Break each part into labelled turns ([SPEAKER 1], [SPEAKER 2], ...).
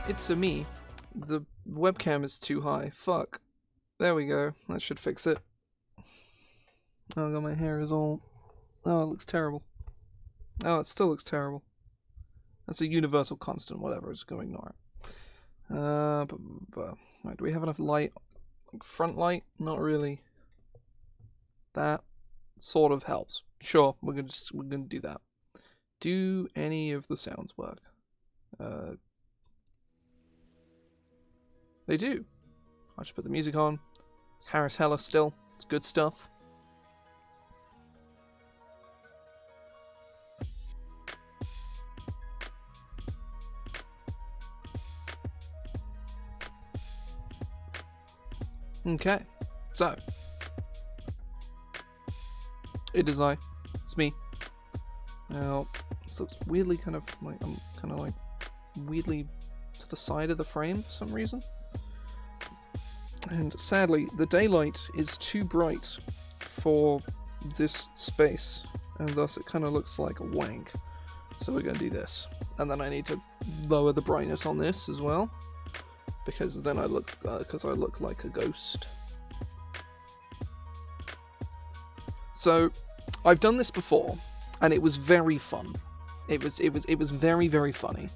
[SPEAKER 1] It's a me. The webcam is too high. Fuck. There we go. That should fix it. Oh god, my hair is all... Oh, it looks terrible. Oh, it still looks terrible. That's a universal constant, whatever, just gonna ignore it. Right, do we have enough light? Like front light? Not really. That sort of helps. Sure, we're gonna do that. Do any of the sounds work? They do. I just put the music on. It's Harris Heller still. It's good stuff. Okay, so it is I. It's me. Now, this looks weirdly kind of like I'm kind of like weirdly to the side of the frame for some reason. And sadly, the daylight is too bright for this space, and thus it kind of looks like a wank. So we're gonna do this, and then I need to lower the brightness on this as well, because then I look like a ghost. So I've done this before, and it was very fun. It was very, very funny.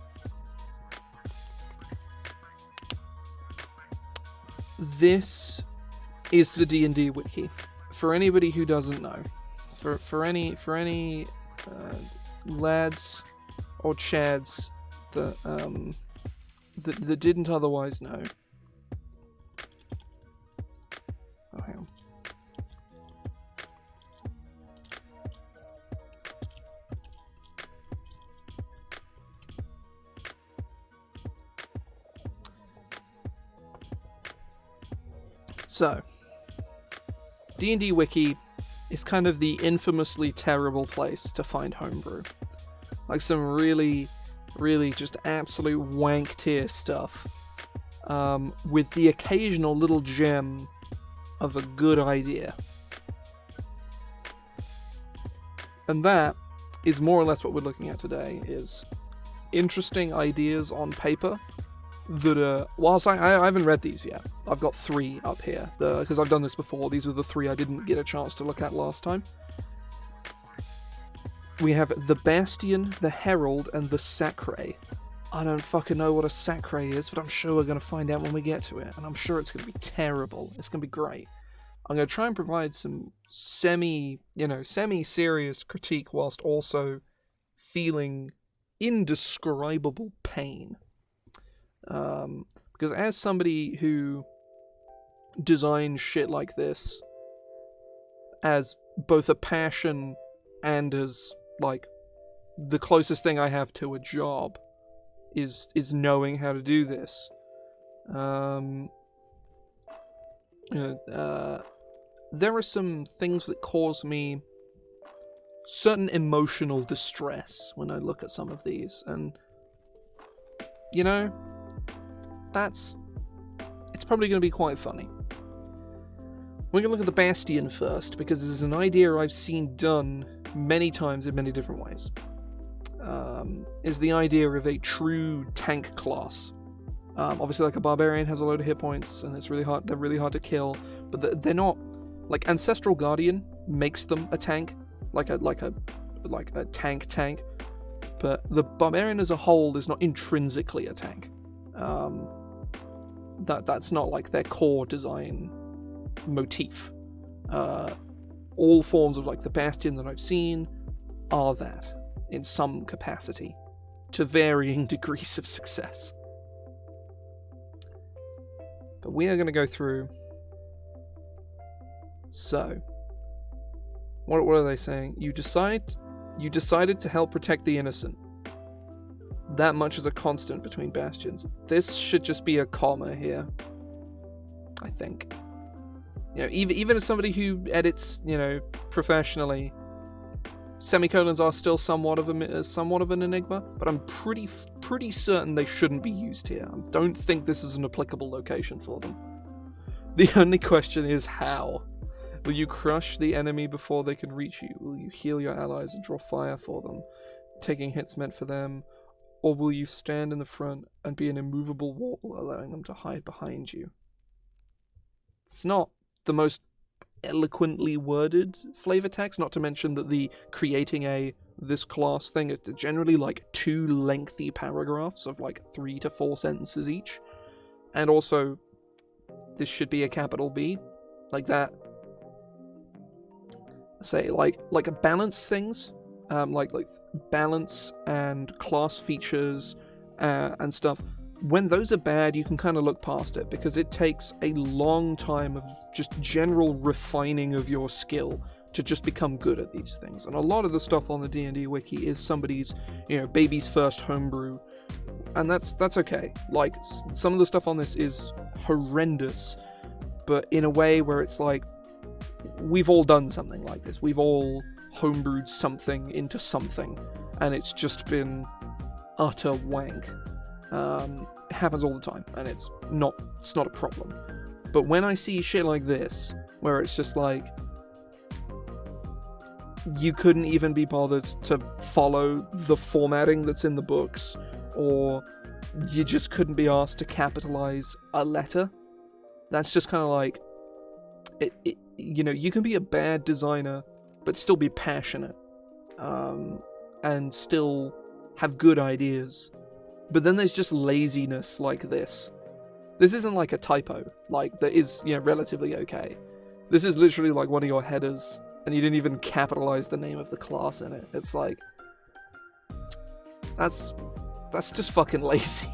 [SPEAKER 1] This is the D&D Wiki. For anybody who doesn't know, for any lads or chads that didn't otherwise know. Oh, hang on. So, D&D Wiki is kind of the infamously terrible place to find homebrew. Like some really, really just absolute wank tier stuff, with the occasional little gem of a good idea. And that is more or less what we're looking at today, is interesting ideas on paper that are... Whilst I haven't read these yet. I've got 3 up here, because I've done this before. These are the 3 I didn't get a chance to look at last time. We have the Bastion, the Herald, and the Sacre. I don't fucking know what a Sacre is, but I'm sure we're going to find out when we get to it, and I'm sure it's going to be terrible. It's going to be great. I'm going to try and provide some semi-serious critique whilst also feeling indescribable pain. Because as somebody who designs shit like this as both a passion and as, like, the closest thing I have to a job is knowing how to do this. There are some things that cause me certain emotional distress when I look at some of these, and it's probably going to be quite funny. We're going to look at the Bastion first, because this is an idea I've seen done many times in many different ways. Is the idea of a true tank class. Obviously, like, a barbarian has a load of hit points, and it's really hard. They're really hard to kill, but they're not, like, Ancestral Guardian makes them a tank, like a tank. But the barbarian as a whole is not intrinsically a tank. That's not like their core design motif. All forms of, like, the Bastion that I've seen are that in some capacity, to varying degrees of success. But we are going to go through. So, what are they saying? You decided to help protect the innocent. That much is a constant between bastions. This should just be a comma here, I think. Even as somebody who edits, professionally, semicolons are still somewhat of an enigma. But I'm pretty certain they shouldn't be used here. I don't think this is an applicable location for them. The only question is how. Will you crush the enemy before they can reach you? Will you heal your allies and draw fire for them? Taking hits meant for them. Or will you stand in the front and be an immovable wall, allowing them to hide behind you? It's not the most eloquently worded flavor text, not to mention that the creating this class thing is generally like 2 lengthy paragraphs of like 3 to 4 sentences each. And also, this should be a capital B, like that. Say like balance things, like balance and class features and stuff. When those are bad, you can kind of look past it, because it takes a long time of just general refining of your skill to just become good at these things. And a lot of the stuff on the D&D Wiki is somebody's, baby's first homebrew, and that's okay. Like, some of the stuff on this is horrendous, but in a way where it's like, we've all done something like this. We've all homebrewed something into something, and it's just been utter wank. It happens all the time, and it's not a problem. But when I see shit like this, where it's just like, you couldn't even be bothered to follow the formatting that's in the books, or you just couldn't be asked to capitalize a letter, that's just kind of like, you can be a bad designer, but still be passionate, and still have good ideas. But then there's just laziness like this. This isn't like a typo, like, that is, relatively okay. This is literally like one of your headers, and you didn't even capitalize the name of the class in it. It's like, that's just fucking lazy.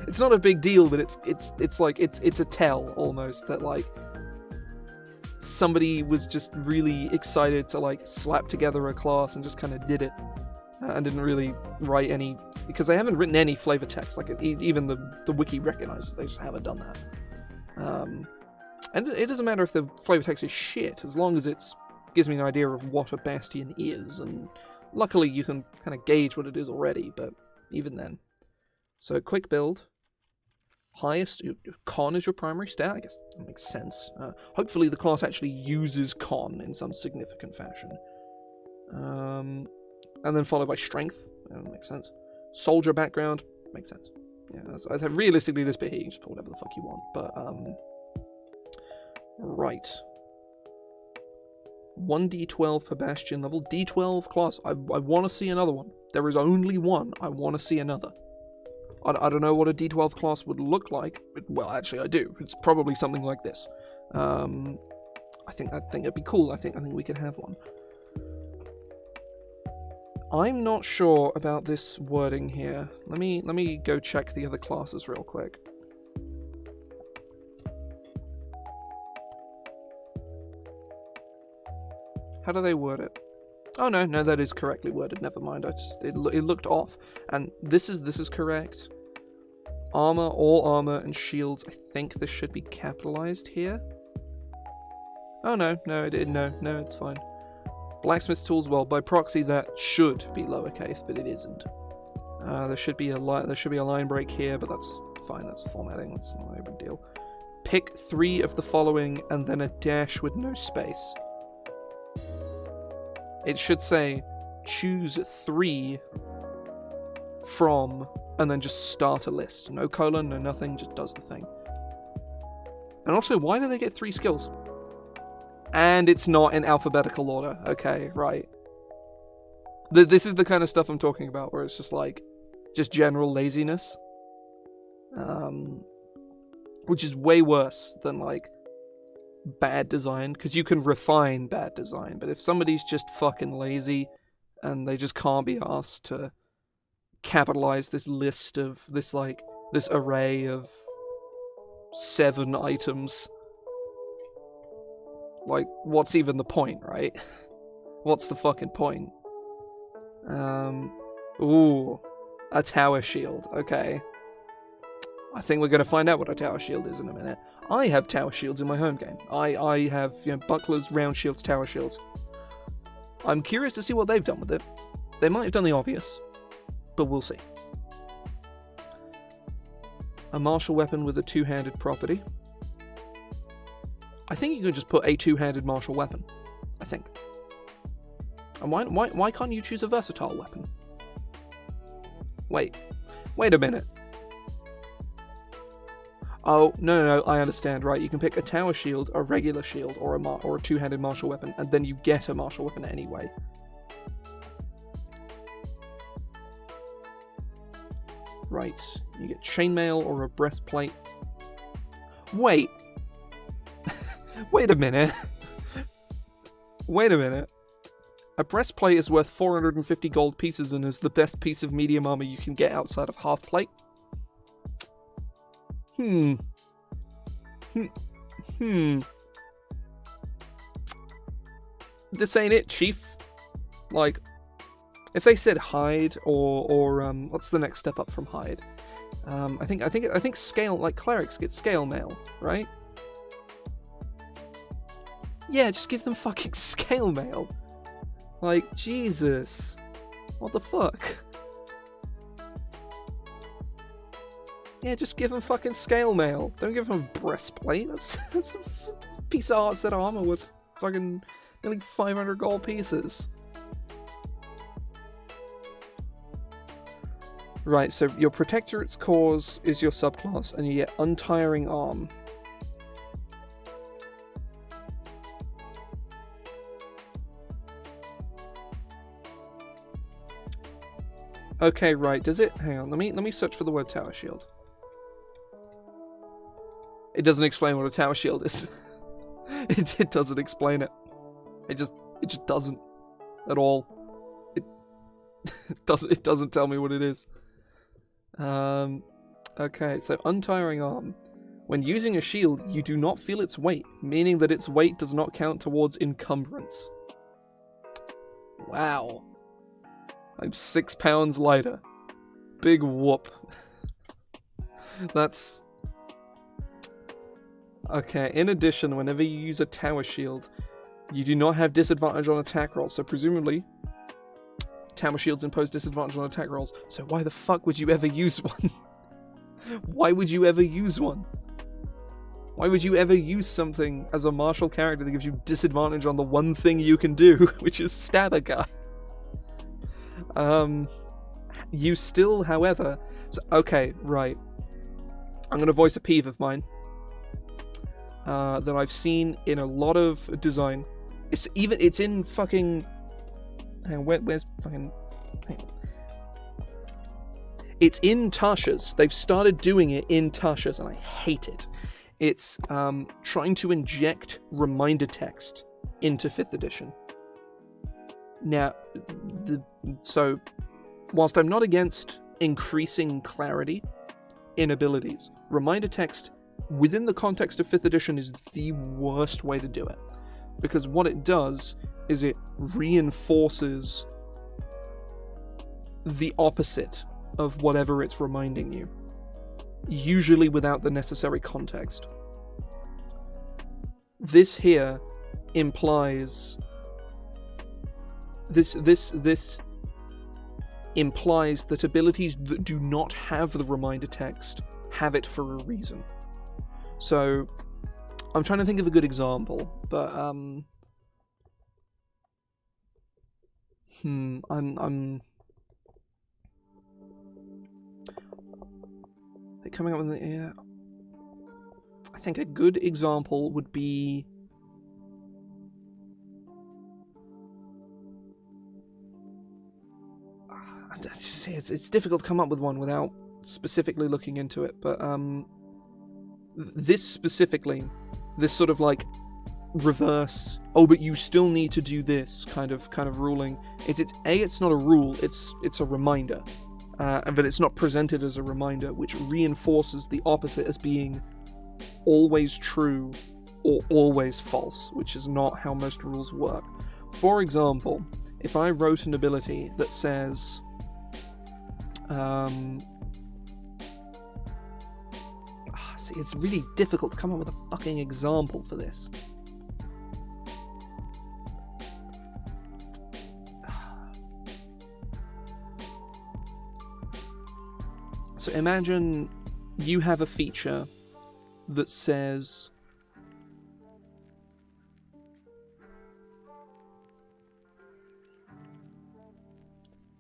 [SPEAKER 1] It's not a big deal, but it's like, it's a tell, almost, that, like, somebody was just really excited to, like, slap together a class and just kind of did it. And didn't really write any, because they haven't written any flavor text. Like, even the wiki recognizes they just haven't done that. And it doesn't matter if the flavor text is shit, as long as it gives me an idea of what a bastion is, and luckily you can kind of gauge what it is already, but even then. So, quick build. Highest, con is your primary stat, I guess that makes sense. Hopefully the class actually uses con in some significant fashion. And then followed by strength. That makes sense. Soldier background. Makes sense. Yeah, I said, realistically, this bit here, you can just put whatever the fuck you want. But, right. 1d12 per bastion level. D12 class. I want to see another one. There is only one. I want to see another. I don't know what a D12 class would look like. Well, actually, I do. It's probably something like this. I think it'd be cool. I think we could have one. I'm not sure about this wording here. Let me go check the other classes real quick. How do they word it? Oh no, that is correctly worded. Never mind. It looked off. And this is correct. Armor, all armor and shields. I think this should be capitalized here. Oh no, it's fine. Blacksmith's tools, well, by proxy that should be lowercase, but it isn't. There should be a line break here, but that's fine. That's formatting. That's not a big deal. Pick 3 of the following, and then a dash with no space. It should say choose 3 from, and then just start a list. No colon, no nothing. Just does the thing. And also, why do they get 3 skills? And it's not in alphabetical order. Okay, right. This is the kind of stuff I'm talking about, where it's just like, just general laziness. Which is way worse than, like, bad design, because you can refine bad design, but if somebody's just fucking lazy, and they just can't be asked to capitalize this list of, this array of 7 items... Like, what's even the point, right? What's the fucking point? Ooh. A tower shield. Okay. I think we're gonna find out what a tower shield is in a minute. I have tower shields in my home game. I have, bucklers, round shields, tower shields. I'm curious to see what they've done with it. They might have done the obvious, but we'll see. A martial weapon with a 2-handed property. I think you could just put a 2-handed martial weapon. I think. And why can't you choose a versatile weapon? Wait a minute. Oh, no, I understand, right? You can pick a tower shield, a regular shield, or a two-handed martial weapon, and then you get a martial weapon anyway. Right, you get chainmail or a breastplate. Wait. Wait a minute. Wait a minute. A breastplate is worth 450 gold pieces and is the best piece of medium armor you can get outside of half plate. This ain't it, Chief. Like, if they said hide or what's the next step up from hide? I think scale, like clerics get scale mail, right? Yeah, just give them fucking scale mail. Like, Jesus. What the fuck? Yeah, just give them fucking scale mail. Don't give them a breastplate. That's a piece of art set of armor with fucking nearly 500 gold pieces. Right, so your Protectorate's Cause is your subclass, and you get Untiring Arm. Okay, right, does it... Hang on, let me search for the word Tower Shield. It doesn't explain what a Tower Shield is. It doesn't explain it. It just doesn't. At all. It doesn't tell me what it is. Okay, so Untiring Arm. When using a shield, you do not feel its weight, meaning that its weight does not count towards encumbrance. Wow. I'm 6 pounds lighter. Big whoop. That's... Okay, in addition, whenever you use a tower shield, you do not have disadvantage on attack rolls, so presumably tower shields impose disadvantage on attack rolls, so why the fuck would you ever use one? Why would you ever use one? Why would you ever use something as a martial character that gives you disadvantage on the one thing you can do, which is stab a guy? You still, however... So, okay, right. I'm going to voice a peeve of mine. That I've seen in a lot of design. It's in fucking... Hang on, where's fucking... Hang on. It's in Tasha's. They've started doing it in Tasha's, and I hate it. It's trying to inject reminder text into 5th edition. Now, so, whilst I'm not against increasing clarity in abilities, reminder text within the context of 5th edition is the worst way to do it. Because what it does is it reinforces the opposite of whatever it's reminding you. Usually without the necessary context. This here implies... This implies that abilities that do not have the reminder text have it for a reason. So, I'm trying to think of a good example, but I'm coming up with the... Yeah. I think a good example would be... It's difficult to come up with one without specifically looking into it, but this specifically, this sort of like reverse, oh but you still need to do this kind of ruling. It's not a rule, it's a reminder. But it's not presented as a reminder, which reinforces the opposite as being always true or always false, which is not how most rules work. For example, if I wrote an ability that says see, it's really difficult to come up with a fucking example for this. So imagine you have a feature that says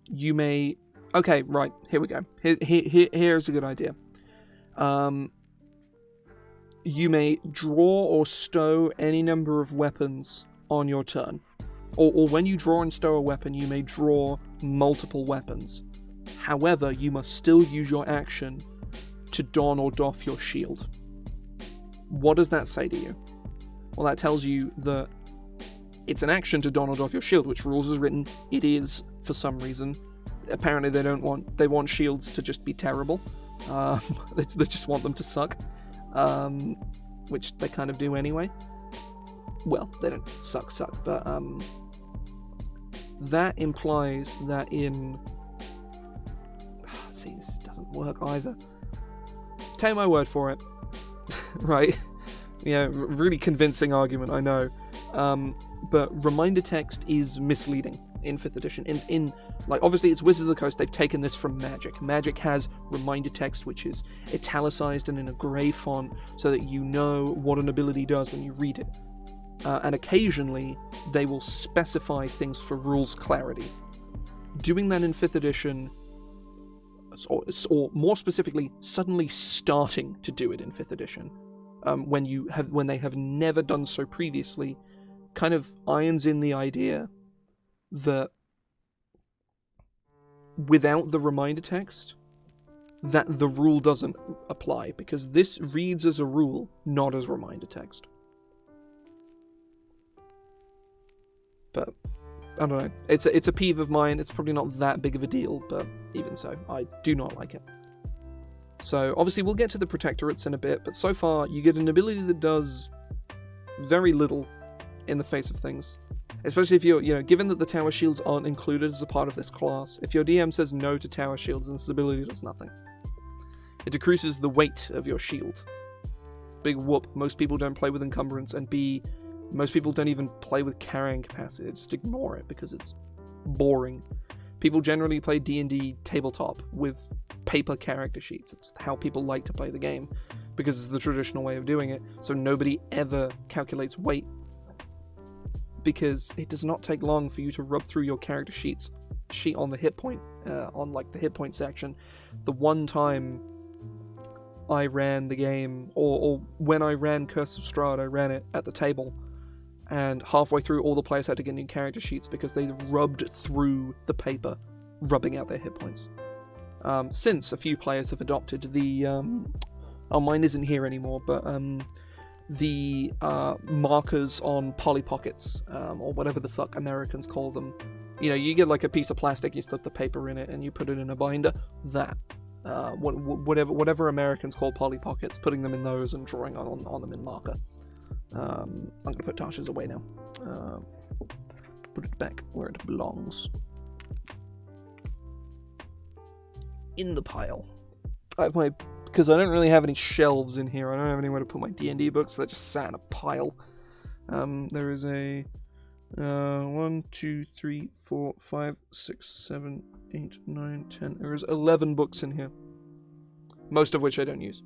[SPEAKER 1] you may Okay, right. Here we go. Here's a good idea. You may draw or stow any number of weapons on your turn. Or when you draw and stow a weapon, you may draw multiple weapons. However, you must still use your action to don or doff your shield. What does that say to you? Well, that tells you that it's an action to don or doff your shield, which rules is written it is for some reason. Apparently they want shields to just be terrible. They just want them to suck. Which they kind of do anyway. Well, they don't suck, but that implies that in... See, this doesn't work either. Take my word for it. Right? Yeah, really convincing argument, I know. But reminder text is misleading in 5th edition. In like, obviously it's Wizards of the Coast, they've taken this from Magic. Magic has reminder text, which is italicized and in a grey font, so that you know what an ability does when you read it. And occasionally, they will specify things for rules clarity. Doing that in 5th edition, or more specifically, suddenly starting to do it in 5th edition, when they have never done so previously, kind of irons in the idea that without the reminder text, that the rule doesn't apply, because this reads as a rule, not as reminder text. But I don't know. It's a peeve of mine. It's probably not that big of a deal, but even so, I do not like it. So obviously we'll get to the protectorates in a bit, but so far you get an ability that does very little in the face of things. Especially if you're, given that the tower shields aren't included as a part of this class, if your DM says no to tower shields, then this ability does nothing. It decreases the weight of your shield. Big whoop. Most people don't play with encumbrance, and B, most people don't even play with carrying capacity. They just ignore it because it's boring. People generally play D&D tabletop with paper character sheets. It's how people like to play the game, because it's the traditional way of doing it. So nobody ever calculates weight, because it does not take long for you to rub through your character sheet on the hit point, on like the hit point section. The one time I ran the game, or when I ran Curse of Strahd, I ran it at the table, and halfway through all the players had to get new character sheets because they rubbed through the paper, rubbing out their hit points. Since a few players have adopted the, mine isn't here anymore, but the markers on Polly Pockets, or whatever the fuck Americans call them. You get like a piece of plastic, you slip the paper in it, and you put it in a binder. That. Whatever Americans call Polly Pockets, putting them in those and drawing on them in marker. I'm going to put Tasha's away now. Put it back where it belongs. In the pile. Because I don't really have any shelves in here. I don't have anywhere to put my D&D books, so they just sat in a pile. There is a 1, 2, 3, 4, 5, 6, 7, 8, 9, 10. There is 11 books in here. Most of which I don't use.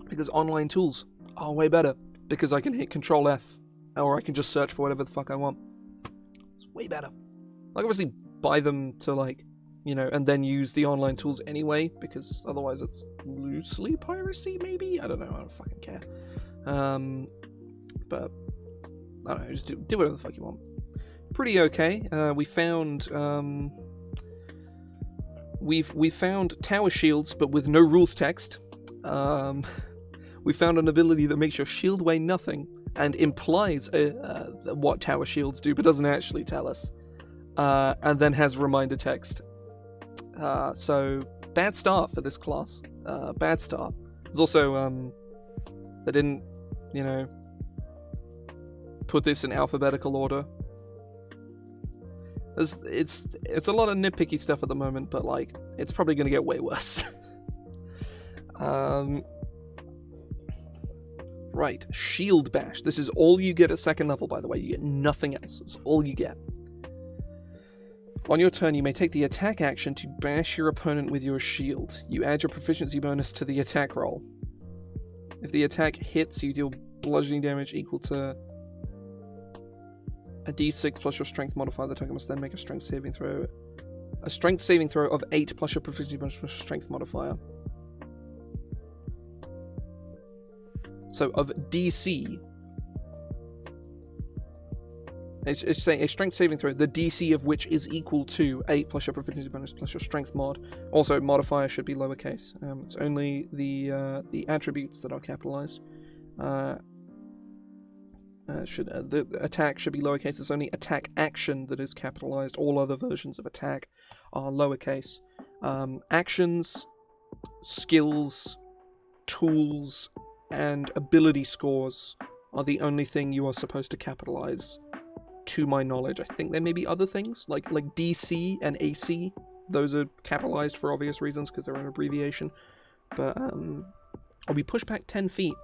[SPEAKER 1] Because online tools are way better. Because I can hit Control F, or I can just search for whatever the fuck I want. It's way better. Like, obviously buy them to, and then use the online tools anyway, because otherwise it's loosely piracy, maybe? I don't know, I don't fucking care. But, I don't know, just do whatever the fuck you want. Pretty okay. We found, we found tower shields, but with no rules text. We found an ability that makes your shield weigh nothing, and implies what tower shields do, but doesn't actually tell us. And then has reminder text. So, bad start for this class. Bad start. There's also, they didn't, put this in alphabetical order. It's a lot of nitpicky stuff at the moment, but, it's probably going to get way worse. Right, Shield Bash. This is all you get at 2nd level, by the way. You get nothing else. It's all you get. On your turn, you may take the attack action to bash your opponent with your shield. You add your proficiency bonus to the attack roll. If the attack hits, you deal bludgeoning damage equal to a d6 plus your strength modifier. The target must then make a strength saving throw. A strength saving throw of 8 plus your proficiency bonus plus your strength modifier. So of DC, it's saying a strength saving throw, the DC of which is equal to 8 plus your proficiency bonus plus your strength mod. Also, modifier should be lowercase. It's only the attributes that are capitalized. The attack should be lowercase. It's only attack action that is capitalized. All other versions of attack are lowercase. Actions, skills, tools, and ability scores are the only thing you are supposed to capitalize, to my knowledge. I think there may be other things, like DC and AC. Those are capitalized for obvious reasons, because they're an abbreviation. But, I'll be pushed back 10 feet.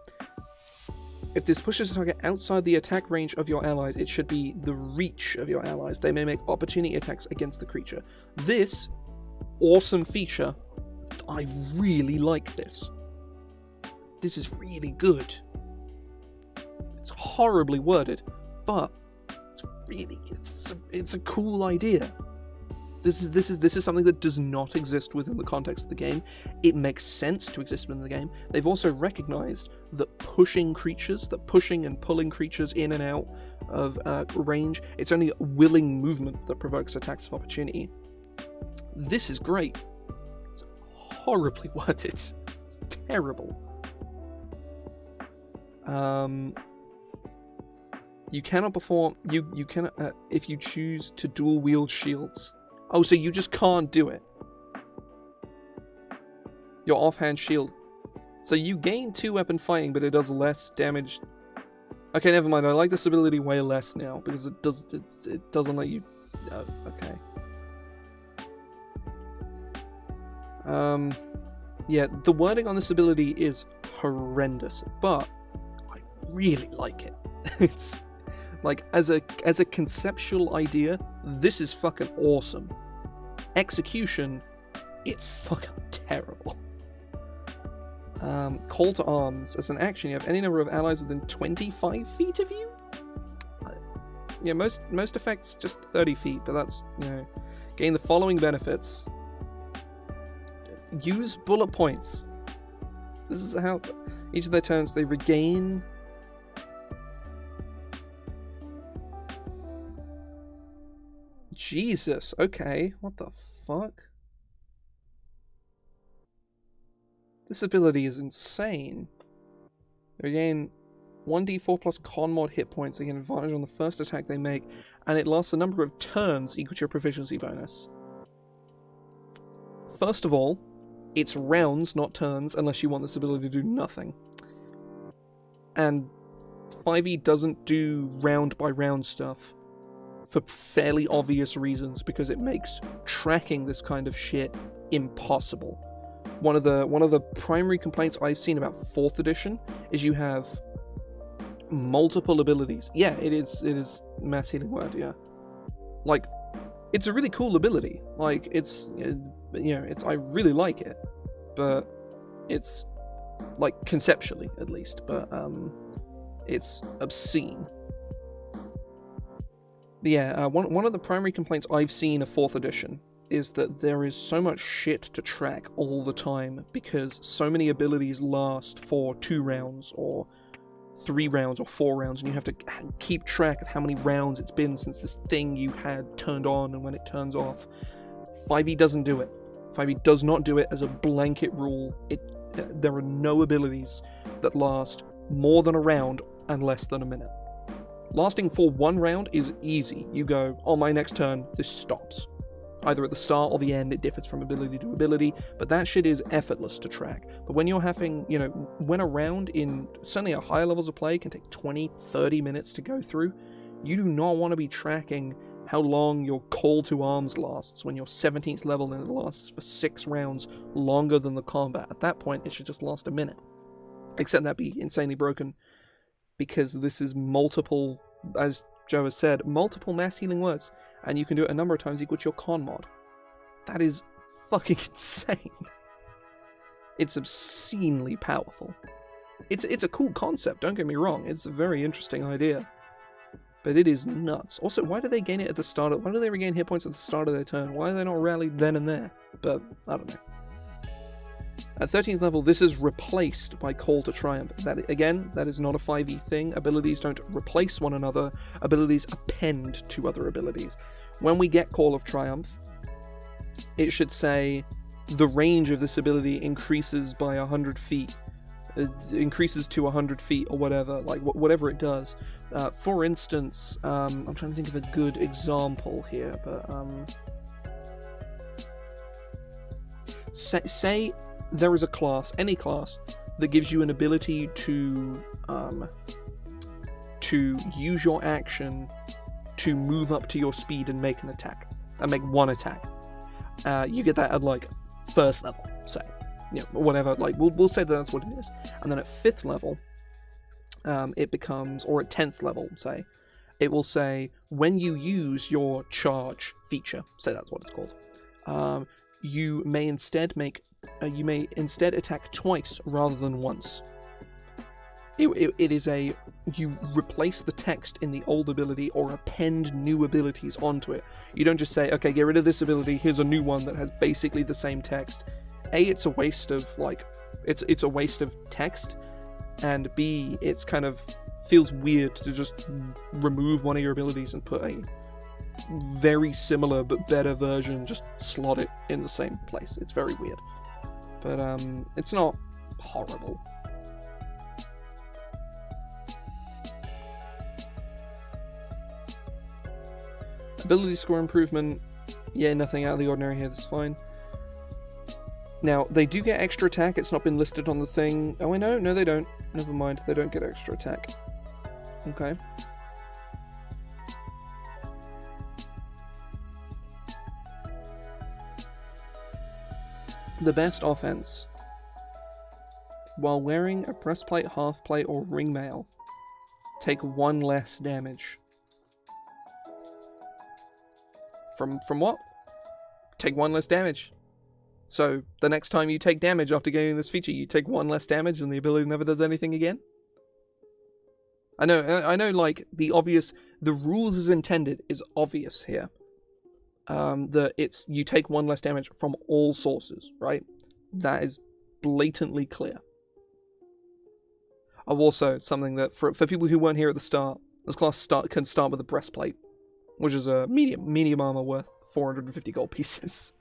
[SPEAKER 1] If this pushes a target outside the attack range of your allies, it should be the reach of your allies. They may make opportunity attacks against the creature. This awesome feature, I really like this. This is really good. It's horribly worded, but it's a cool idea. This is something that does not exist within the context of the game. It makes sense to exist within the game. They've also recognized that pushing and pulling creatures in and out of range, it's only willing movement that provokes attacks of opportunity. This is great. It's horribly worded. It's terrible. You cannot perform. You cannot if you choose to dual wield shields. Oh, so you just can't do it. Your offhand shield. So you gain 2 weapon fighting, but it does less damage. Okay, never mind. I like this ability way less now because it doesn't let you. Okay. Yeah, the wording on this ability is horrendous, but I really like it. It's like as a conceptual idea, this is fucking awesome. Execution, it's fucking terrible. Call to arms. As an action, you have any number of allies within 25 feet of you? Yeah, most effects just 30 feet, but that's, gain the following benefits. Use bullet points. This is how each of their turns they regain. Jesus, okay, what the fuck? This ability is insane. They gain 1d4 plus con mod hit points. They get advantage on the first attack they make, and it lasts a number of turns equal to your proficiency bonus. First of all, it's rounds, not turns, unless you want this ability to do nothing. And 5e doesn't do round by round stuff for fairly obvious reasons, because it makes tracking this kind of shit impossible. One of the primary complaints I've seen about 4th edition is you have multiple abilities. Yeah, it is mass healing word, yeah. Like, it's a really cool ability. Like, I really like it, but it's, like, conceptually at least, but it's obscene. But yeah, one of the primary complaints I've seen of 4th edition is that there is so much shit to track all the time, because so many abilities last for 2 rounds, or 3 rounds, or 4 rounds, and you have to keep track of how many rounds it's been since this thing you had turned on and when it turns off. 5e doesn't do it. 5e does not do it as a blanket rule. There are no abilities that last more than a round and less than a minute. Lasting for 1 round is easy. You go, on my next turn, this stops. Either at the start or the end, it differs from ability to ability, but that shit is effortless to track. But when you're having, when a round in certainly at higher levels of play can take 20, 30 minutes to go through, you do not want to be tracking how long your call to arms lasts when you're 17th level and it lasts for 6 rounds longer than the combat. At that point, it should just last a minute. Except that be insanely broken, because this is multiple, as Joe has said, multiple mass healing words, and you can do it a number of times equal to your con mod. That is fucking insane. It's obscenely powerful. It's a cool concept, don't get me wrong. It's a very interesting idea. but it is nuts. Also, why do they gain it at the start why do they regain hit points at the start of their turn? Why are they not rallied then and there? But, I don't know. At 13th level, this is replaced by Call to Triumph. That, again, that is not a 5e thing. Abilities don't replace one another. Abilities append to other abilities. When we get Call of Triumph, it should say the range of this ability increases by 100 feet. It increases to 100 feet or whatever, like whatever it does. For instance, I'm trying to think of a good example here, but say there is a class, any class, that gives you an ability to use your action to move up to your speed and make an attack, and make one attack. You get that at like first level, say, whatever. Like we'll say that that's what it is, and then at 5th level, it becomes, or at 10th level, say, it will say when you use your charge feature, say that's what it's called. You may instead attack twice rather than once. It is you replace the text in the old ability or append new abilities onto it. You don't just say, okay, get rid of this ability, here's a new one that has basically the same text. A, it's a waste of, it's a waste of text, and B, it's kind of feels weird to just remove one of your abilities and put a very similar but better version, just slot it in the same place. It's very weird. But it's not horrible. Ability score improvement, yeah, nothing out of the ordinary here, that's fine. Now, they do get extra attack, it's not been listed on the thing. Oh, I know, no they don't. Never mind, they don't get extra attack. Okay. The best offense. While wearing a breastplate, half-plate, or ring mail, take 1 less damage. From what? Take 1 less damage. So, the next time you take damage after gaining this feature, you take 1 less damage and the ability never does anything again? I know, like, the rules as intended is obvious here. That you take 1 less damage from all sources, right? That is blatantly clear. Also, something that, for people who weren't here at the start, this class can start with a breastplate, which is a medium armor worth 450 gold pieces.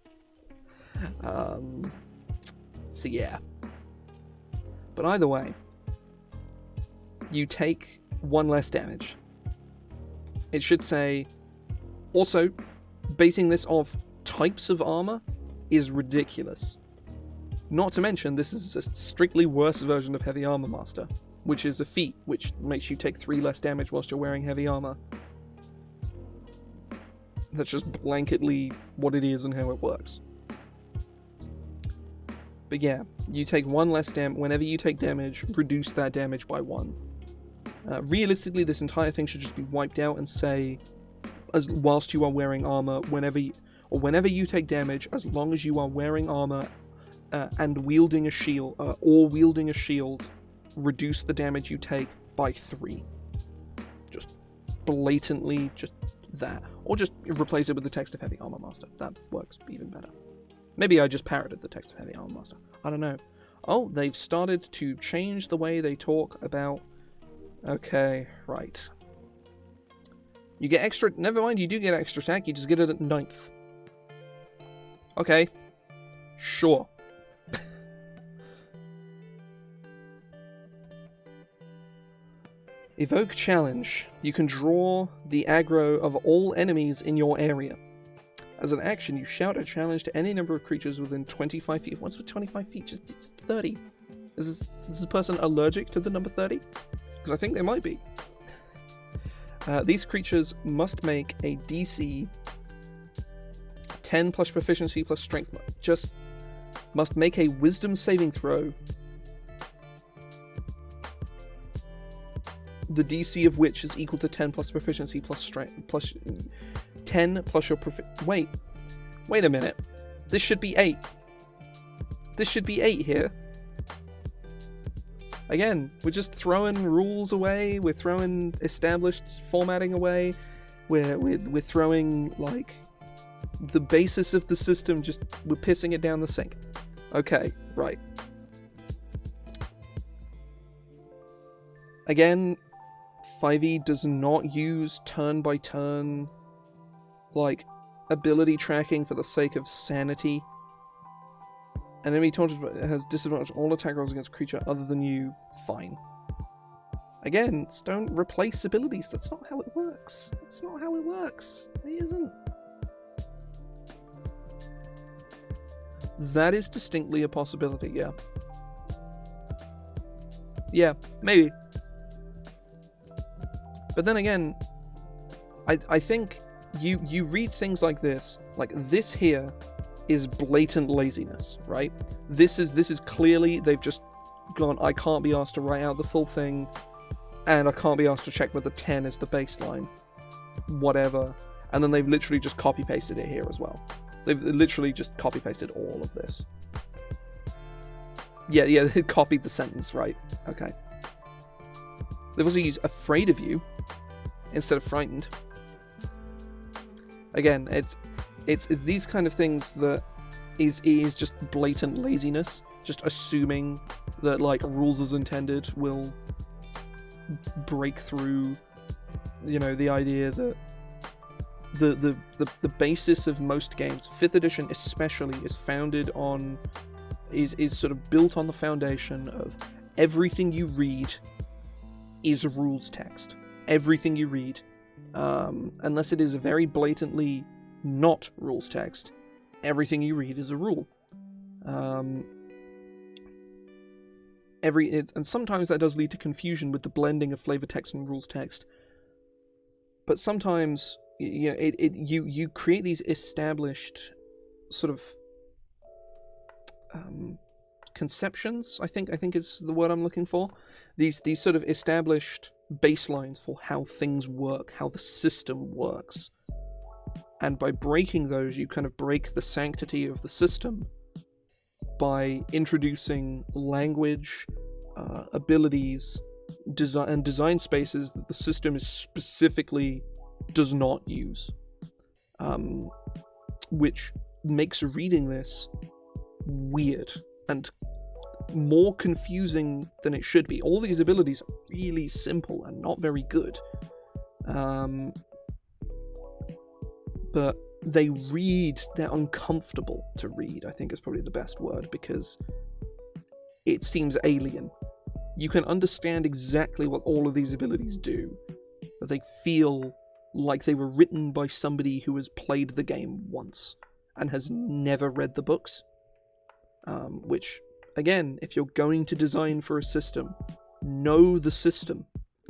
[SPEAKER 1] So yeah. But either way, you take 1 less damage. It should say, also, basing this off types of armor is ridiculous. Not to mention, this is a strictly worse version of Heavy Armor Master, which is a feat which makes you take 3 less damage whilst you're wearing heavy armor. That's just blanketly what it is and how it works. But yeah, you take 1 less damage. Whenever you take damage, reduce that damage by 1. Realistically, this entire thing should just be wiped out and say, whilst you are wearing armor, whenever you take damage, as long as you are wearing armor and wielding a shield, reduce the damage you take by 3. Just blatantly, just that. Or just replace it with the text of Heavy Armor Master. That works even better. Maybe I just parroted the text of Heavy Armor Master. I don't know. Oh, they've started to change the way they talk about... Okay, right. You get extra... Never mind, you do get extra attack, you just get it at 9th. Okay. Sure. Evoke Challenge. You can draw the aggro of all enemies in your area. As an action, you shout a challenge to any number of creatures within 25 feet. What's with 25 feet? Just 30. Is this person allergic to the number 30? Because I think they might be. These creatures must make a DC 10 plus proficiency plus strength. Just must make a wisdom saving throw. The DC of which is equal to 10 plus proficiency plus strength plus 10 plus your wait a minute. This should be 8. This should be 8 here. Again, we're just throwing rules away. We're throwing established formatting away. We're throwing like the basis of the system. We're pissing it down the sink. Okay, right. Again, 5e does not use turn-by-turn, like, ability tracking for the sake of sanity. An enemy taunted has disadvantage all attack rolls against a creature other than you. Fine. Again, don't replace abilities. That's not how it works. That's not how it works. It isn't. That is distinctly a possibility, yeah. Yeah, maybe. But then again, I think you read things like this here is blatant laziness, right? This is clearly, they've just gone, I can't be asked to write out the full thing, and I can't be asked to check whether 10 is the baseline. Whatever. And then they've literally just copy-pasted it here as well. They've literally just copy-pasted all of this. Yeah, they copied the sentence, right. Okay. They've also used afraid of you instead of frightened. Again, it's these kind of things that is just blatant laziness, just assuming that like rules as intended will break through, you know, the idea that the basis of most games, 5th edition especially, is founded on is sort of built on the foundation of everything you read is rules text. Everything you read, unless it is a very blatantly not rules text, everything you read is a rule. And sometimes that does lead to confusion with the blending of flavor text and rules text. But sometimes, you know, you create these established sort of conceptions. I think is the word I'm looking for. These sort of established baselines for how things work, how the system works. And by breaking those, you kind of break the sanctity of the system by introducing language, abilities, design spaces that the system is specifically does not use, which makes reading this weird and more confusing than it should be. All these abilities are really simple and not very good. But they're uncomfortable to read, I think is probably the best word, because it seems alien. You can understand exactly what all of these abilities do, but they feel like they were written by somebody who has played the game once and has never read the books. Which, again, if you're going to design for a system, know the system.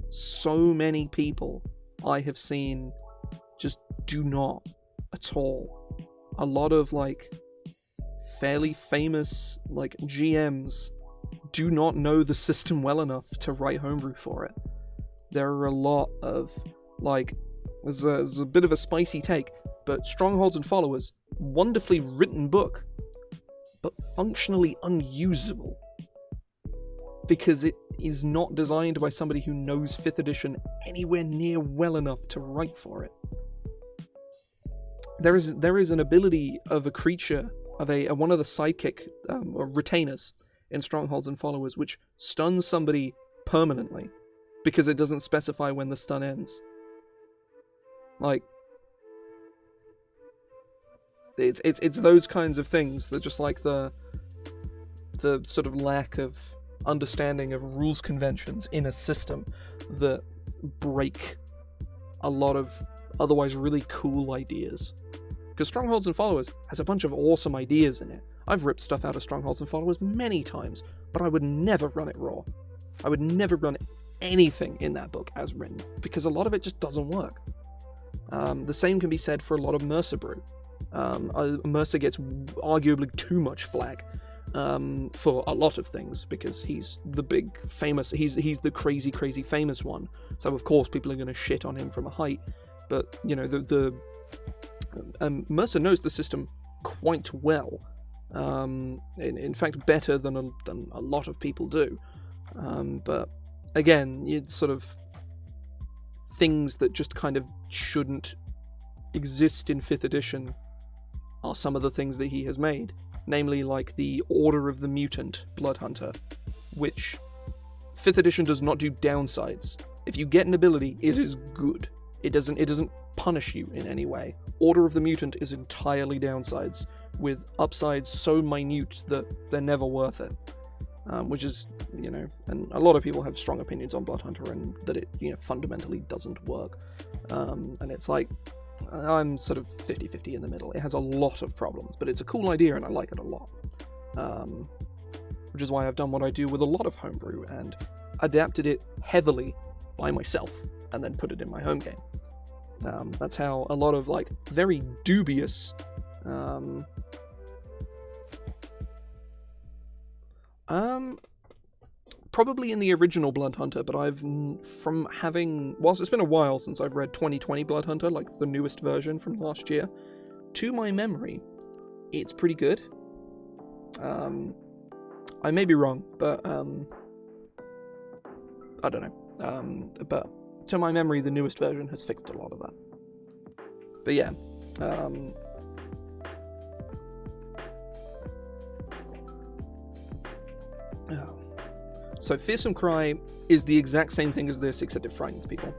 [SPEAKER 1] So many people I have seen just do not at all. A lot of like fairly famous like GMs do not know the system well enough to write homebrew for it. There are a lot of like there's a bit of a spicy take, but Strongholds and Followers, wonderfully written book, but functionally unusable because it is not designed by somebody who knows 5th edition anywhere near well enough to write for it. There is an ability of a creature, of one of the sidekick or retainers in Strongholds and Followers, which stuns somebody permanently because it doesn't specify when the stun ends. Like, it's those kinds of things that just like the sort of lack of understanding of rules conventions in a system that break a lot of otherwise really cool ideas. Because Strongholds and Followers has a bunch of awesome ideas in it. I've ripped stuff out of Strongholds and Followers many times, but I would never run it raw. I would never run anything in that book as written, because a lot of it just doesn't work. The same can be said for a lot of Mercer Brew. Mercer gets arguably too much flack for a lot of things, because he's the big famous, he's the crazy famous one. So of course people are going to shit on him from a height. But you know Mercer knows the system quite well. In fact, better than a lot of people do. But again, it's sort of things that just kind of shouldn't exist in 5th edition are some of the things that he has made. Namely, like the Order of the Mutant Blood Hunter, which 5th edition does not do downsides. If you get an ability, it is good. It doesn't punish you in any way. Order of the Mutant is entirely downsides, with upsides so minute that they're never worth it. Which is, and a lot of people have strong opinions on Blood Hunter and that it, fundamentally doesn't work. And it's like, I'm sort of 50-50 in the middle. It has a lot of problems, but it's a cool idea and I like it a lot. Which is why I've done what I do with a lot of Homebrew and adapted it heavily by myself and then put it in my home game. That's how a lot of, very dubious... probably in the original Blood Hunter, but whilst it's been a while since I've read 2020 Blood Hunter, like the newest version from last year, to my memory, it's pretty good. I may be wrong, but I don't know. But to my memory, the newest version has fixed a lot of that. But yeah, So Fearsome Cry is the exact same thing as this, except it frightens people.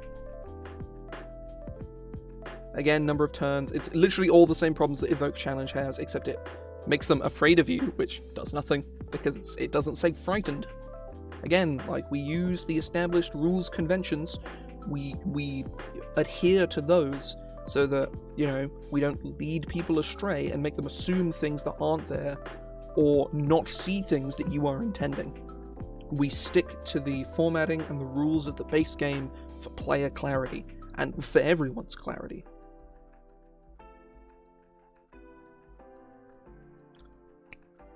[SPEAKER 1] Again, number of turns. It's literally all the same problems that Evoke Challenge has, except it makes them afraid of you, which does nothing, because it doesn't say frightened. Again, we use the established rules conventions, we adhere to those, so that, we don't lead people astray and make them assume things that aren't there, or not see things that you are intending. We stick to the formatting and the rules of the base game for player clarity, and for everyone's clarity.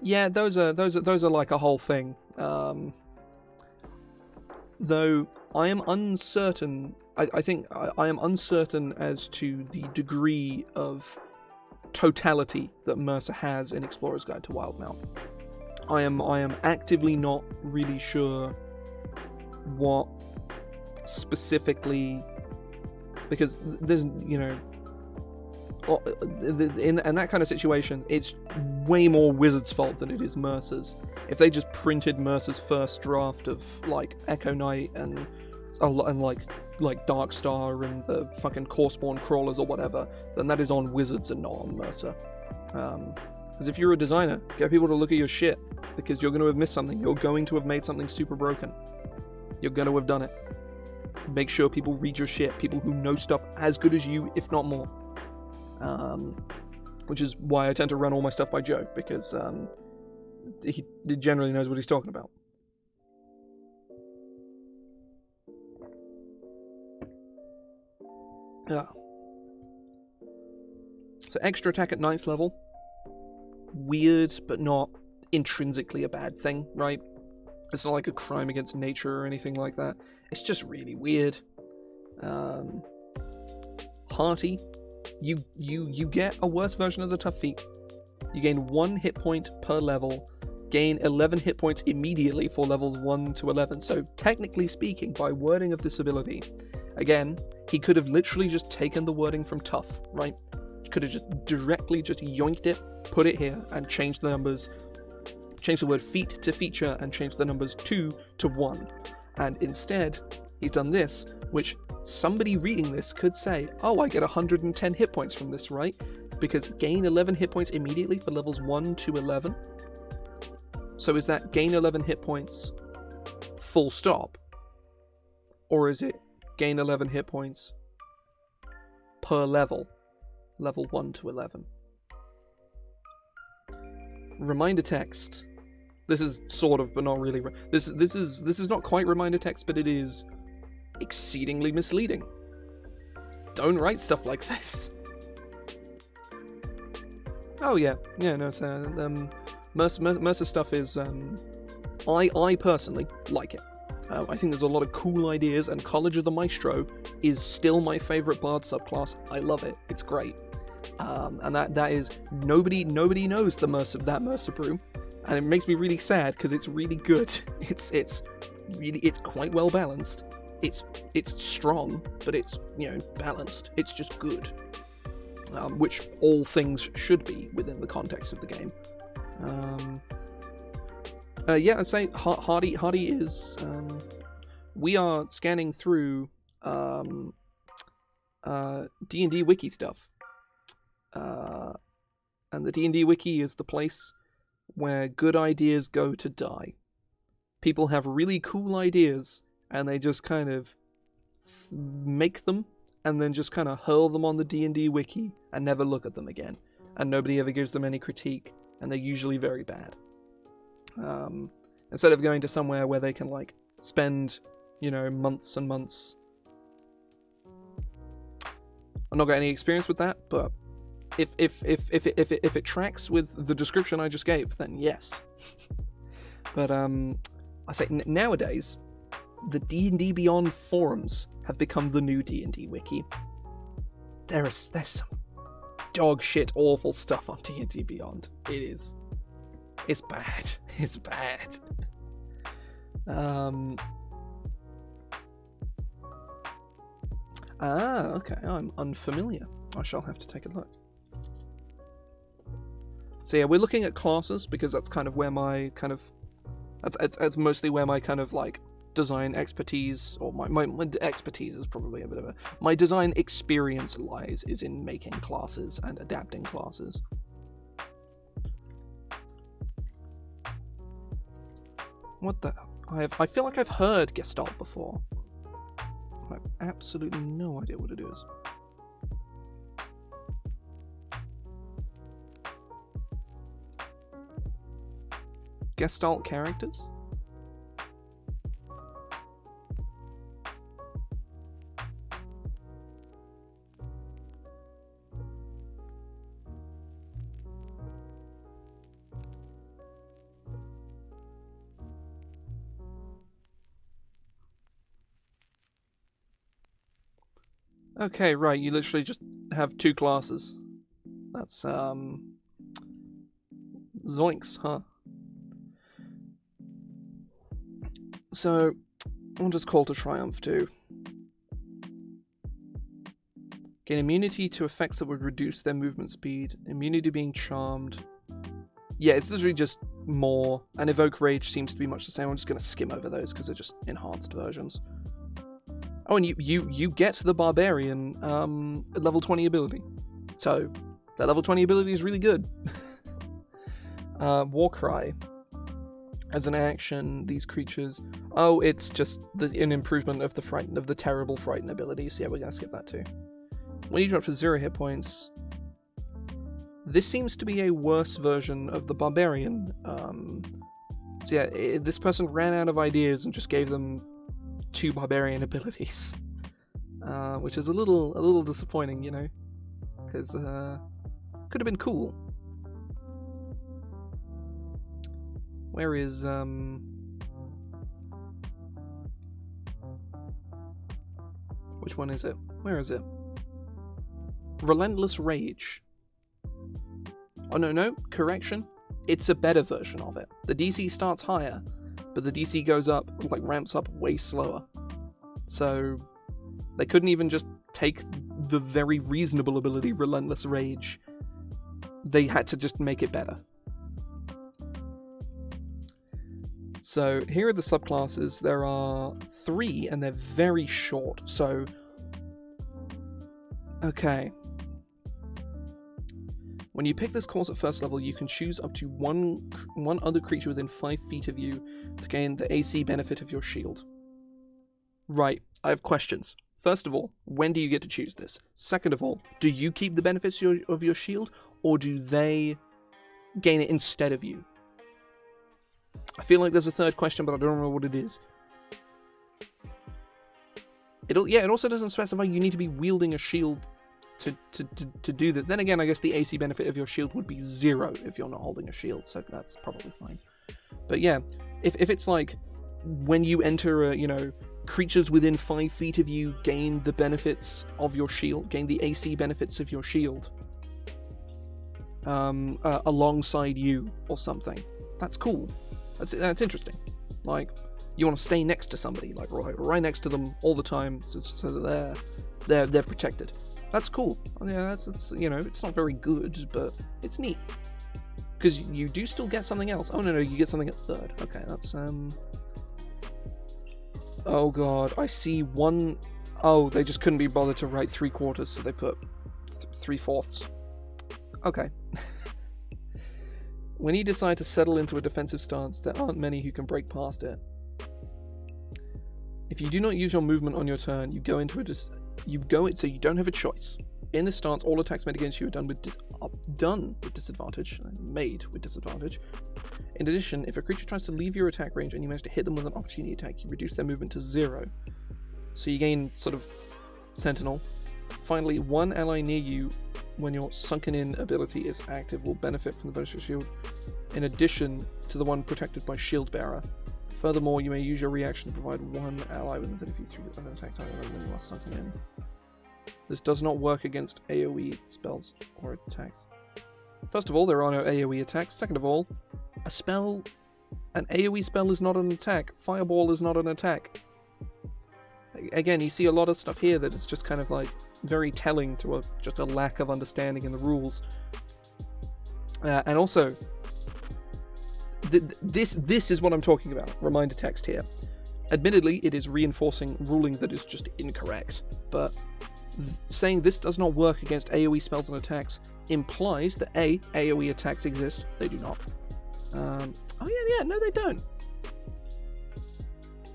[SPEAKER 1] Yeah, those are like a whole thing. Though I am uncertain. I think I am uncertain as to the degree of totality that Mercer has in Explorer's Guide to Wildemount. I am actively not really sure what specifically, because there's, in that kind of situation, it's way more Wizards' fault than it is Mercer's. If they just printed Mercer's first draft of Echo Knight and Darkstar and the fucking Corespawn Crawlers or whatever, then that is on Wizards and not on Mercer. Because if you're a designer, get people to look at your shit, because you're going to have missed something. You're going to have made something super broken. You're going to have done it. Make sure people read your shit, people who know stuff as good as you, if not more. Which is why I tend to run all my stuff by Joe, because he generally knows what he's talking about. Yeah. So extra attack at 9th level. Weird, but not intrinsically a bad thing, right? It's not like a crime against nature or anything like that. It's just really weird. Hearty. You get a worse version of the Tough Feat. You gain 1 hit point per level, gain 11 hit points immediately for levels 1 to 11. So technically speaking, by wording of this ability, again, he could have literally just taken the wording from Tough, right? He could have just directly just yoinked it, put it here, and changed the numbers, changed the word feat to feature, and changed the numbers 2 to 1. And instead, he's done this, which somebody reading this could say, oh, I get 110 hit points from this, right? Because gain 11 hit points immediately for levels 1 to 11. So is that gain 11 hit points full stop? Or is it gain 11 hit points per level 1 to 11? Reminder text. This is sort of, but not really. This is not quite reminder text, but it is exceedingly misleading. Don't write stuff like this. Oh yeah, no. So Mercer stuff is. I personally like it. I think there's a lot of cool ideas, and College of the Maestro is still my favorite bard subclass. I love it. It's great. And that is nobody knows that Mercer brew, and it makes me really sad because it's really good. It's it's quite well balanced. It's strong, but it's, balanced. It's just good, which all things should be within the context of the game. I'd say Hardy is. We are scanning through D&D Wiki stuff, and the D&D Wiki is the place where good ideas go to die. People have really cool ideas, and they just kind of make them, and then just kind of hurl them on the D&D Wiki, and never look at them again. And nobody ever gives them any critique, and they're usually very bad. Instead of going to somewhere where they can, spend, months and months. I've not got any experience with that, but if it tracks with the description I just gave, then yes. But I say nowadays, the D&D Beyond forums have become the new D&D Wiki. There's some dog shit awful stuff on D&D Beyond. It is. It's bad. It's bad. Okay. I'm unfamiliar. I shall have to take a look. So yeah, we're looking at classes because that's kind of where my that's mostly where my design expertise, or my expertise is probably a bit of a... My design experience lies is in making classes and adapting classes. What the... I feel like I've heard Gestalt before. I have absolutely no idea what it is. Gestalt characters? Okay, right, you literally just have two classes. That's, zoinks, huh? So, what does Call to Triumph do? Gain immunity to effects that would reduce their movement speed. Immunity to being charmed. Yeah, it's literally just more, and Evoke Rage seems to be much the same. I'm just going to skim over those because they're just enhanced versions. Oh, and you get the Barbarian level 20 ability. So, that level 20 ability is really good. Warcry. As an action, these creatures... Oh, it's just an improvement of the terrible Frighten ability, so yeah, we're going to skip that too. When you drop to 0 hit points... This seems to be a worse version of the Barbarian. So yeah, this person ran out of ideas and just gave them 2 Barbarian abilities. Which is a little disappointing, because could have been cool. Where is which one is it? Where is it? Relentless Rage. Oh no, correction. It's a better version of it. The DC starts higher, but the DC goes up, ramps up way slower. So they couldn't even just take the very reasonable ability Relentless Rage. They had to just make it better. So here are the subclasses. There are 3, and they're very short. So, okay. When you pick this course at first level, you can choose up to one other creature within 5 feet of you to gain the AC benefit of your shield. Right, I have questions. First of all, when do you get to choose this? Second of all, do you keep the benefits of your shield, or do they gain it instead of you? I feel like there's a third question, but I don't know what it is. It also doesn't specify you need to be wielding a shield to do that. Then again, I guess the AC benefit of your shield would be 0 if you're not holding a shield, so that's probably fine. But yeah, if it's when you enter creatures within 5 feet of you gain the benefits of your shield, gain the AC benefits of your shield, alongside you or something. That's cool. That's interesting. You want to stay next to somebody, like right next to them all the time, so that they're protected. That's cool. Yeah, that's you know, it's not very good, but it's neat. Because you do still get something else. Oh no, you get something at third. Okay, that's oh god, I see one. Oh, they just couldn't be bothered to write 3/4, so they put 3/4. Okay. When you decide to settle into a defensive stance, there aren't many who can break past it. If you do not use your movement on your turn, you go into so you don't have a choice. In this stance, all attacks made against you are done with disadvantage, made with disadvantage. In addition, if a creature tries to leave your attack range and you manage to hit them with an opportunity attack, you reduce their movement to 0. So you gain sort of Sentinel. Finally, one ally near you, when your Sunken In ability is active, will benefit from the bonus to shield, in addition to the one protected by Shield Bearer. Furthermore, you may use your reaction to provide one ally within 30 feet through an attack target when you are sunken in. This does not work against AoE spells or attacks. First of all, there are no AoE attacks. Second of all, an AoE spell is not an attack. Fireball is not an attack. Again, you see a lot of stuff here that is just kind of like very telling to just a lack of understanding in the rules. And also, this is what I'm talking about. Reminder text here. Admittedly, it is reinforcing ruling that is just incorrect, but saying this does not work against AoE spells and attacks implies that A, AoE attacks exist. They do not. Oh yeah, no they don't.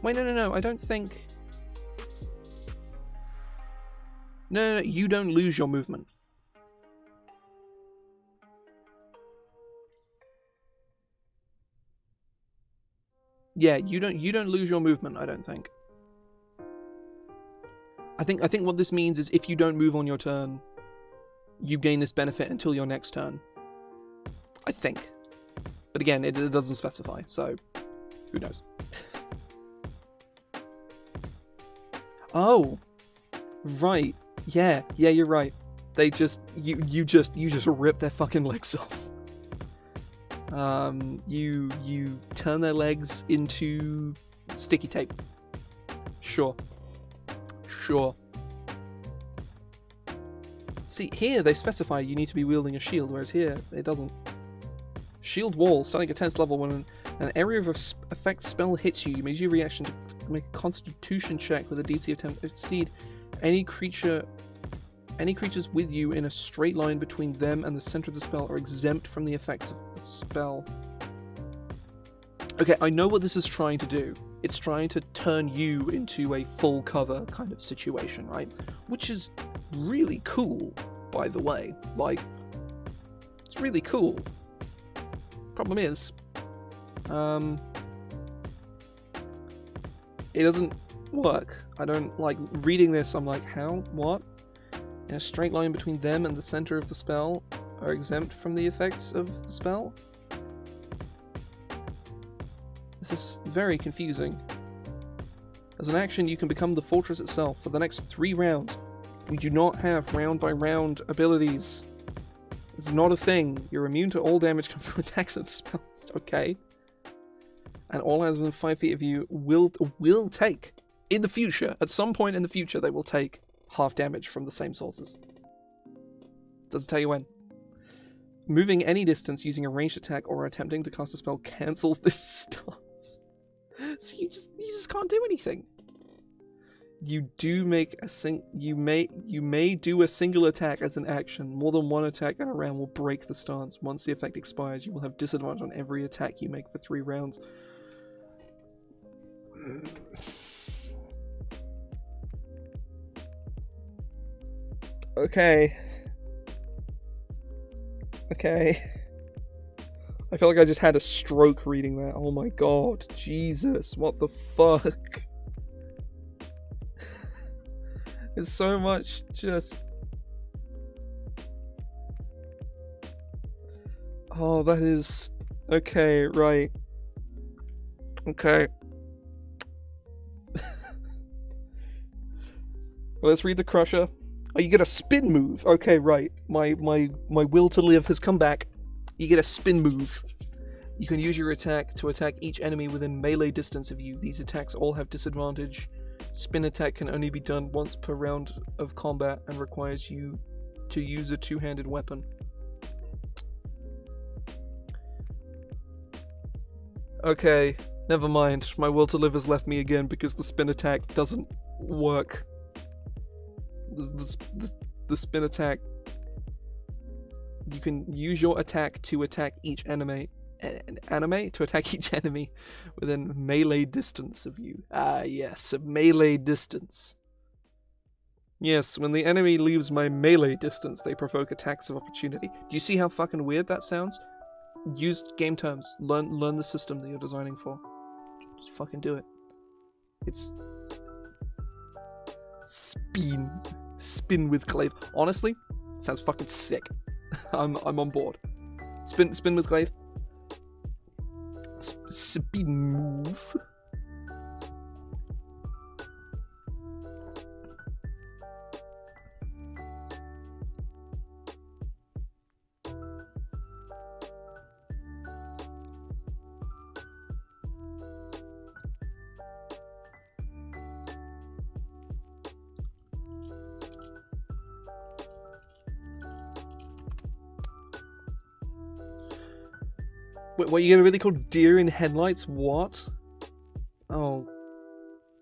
[SPEAKER 1] Wait, no, I don't think... No, you don't lose your movement. Yeah, you don't lose your movement, I don't think. I think what this means is if you don't move on your turn, you gain this benefit until your next turn. I think. But again, it doesn't specify, so who knows. Oh, right. Yeah, you're right. They just you just rip their fucking legs off. You turn their legs into sticky tape. Sure. See, here they specify you need to be wielding a shield, whereas here it doesn't. Shield wall, starting at 10th level, when an area of effect spell hits you, you may use your reaction to make a constitution check with a DC of 10 to exceed. Any creatures with you in a straight line between them and the center of the spell are exempt from the effects of the spell. Okay, I know what this is trying to do. It's trying to turn you into a full cover kind of situation, right? Which is really cool, by the way. Like, it's really cool. Problem is, it doesn't work. I don't like reading this. I'm like, how? What? In a straight line between them and the center of the spell are exempt from the effects of the spell? This is very confusing. As an action, you can become the fortress itself for the next 3 rounds. We do not have round-by-round abilities. It's not a thing. You're immune to all damage coming from attacks and spells, okay? And all allies within 5 feet of you will take, in the future, at some point in the future, they will take half damage from the same sources. Doesn't tell you when. Moving any distance using a ranged attack or attempting to cast a spell cancels this stance. So you just can't do anything. You may do a single attack as an action. More than one attack in a round will break the stance. Once the effect expires, you will have disadvantage on every attack you make for 3 rounds. Okay. I feel like I just had a stroke reading that. Oh my god. Jesus. What the fuck? There's so much just... Oh, that is... Okay, right. Okay. Let's read the Crusher. Oh, you get a spin move. Okay, right. My will to live has come back. You get a spin move. You can use your attack to attack each enemy within melee distance of you. These attacks all have disadvantage. Spin attack can only be done once per round of combat and requires you to use a two-handed weapon. Okay, never mind. My will to live has left me again because the spin attack doesn't work. The spin attack... You can use your attack to attack each enemy. To attack each enemy within melee distance of you. Ah, yes, melee distance. Yes, when the enemy leaves my melee distance, they provoke attacks of opportunity. Do you see how fucking weird that sounds? Use game terms. Learn the system that you're designing for. Just fucking do it. It's... Spin with glaive. Honestly, sounds fucking sick. I'm on board. Spin with glaive. Spin move. Wait, what, you're gonna really call deer in headlights? What? Oh.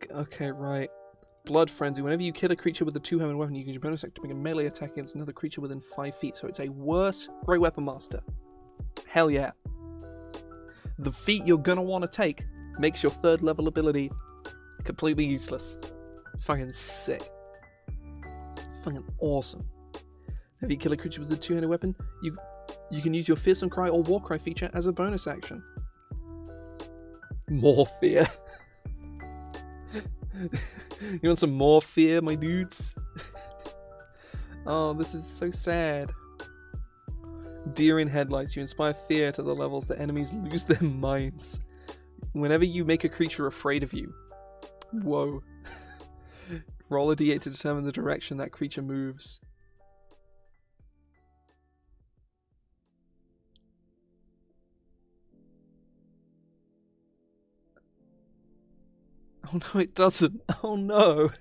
[SPEAKER 1] Okay, right. Blood Frenzy. Whenever you kill a creature with a two-handed weapon, you can use your bonus action to make a melee attack against another creature within 5 feet. So it's a worse Great Weapon Master. Hell yeah. The feat you're gonna want to take makes your 3rd level ability completely useless. Fucking sick. It's fucking awesome. If you kill a creature with a two-handed weapon, you can use your Fearsome Cry or War Cry feature as a bonus action. More fear. You want some more fear, my dudes? Oh, this is so sad. Deer in headlights. You inspire fear to the levels that enemies lose their minds. Whenever you make a creature afraid of you. Whoa. Roll a d8 to determine the direction that creature moves. Oh no, it doesn't. Oh no.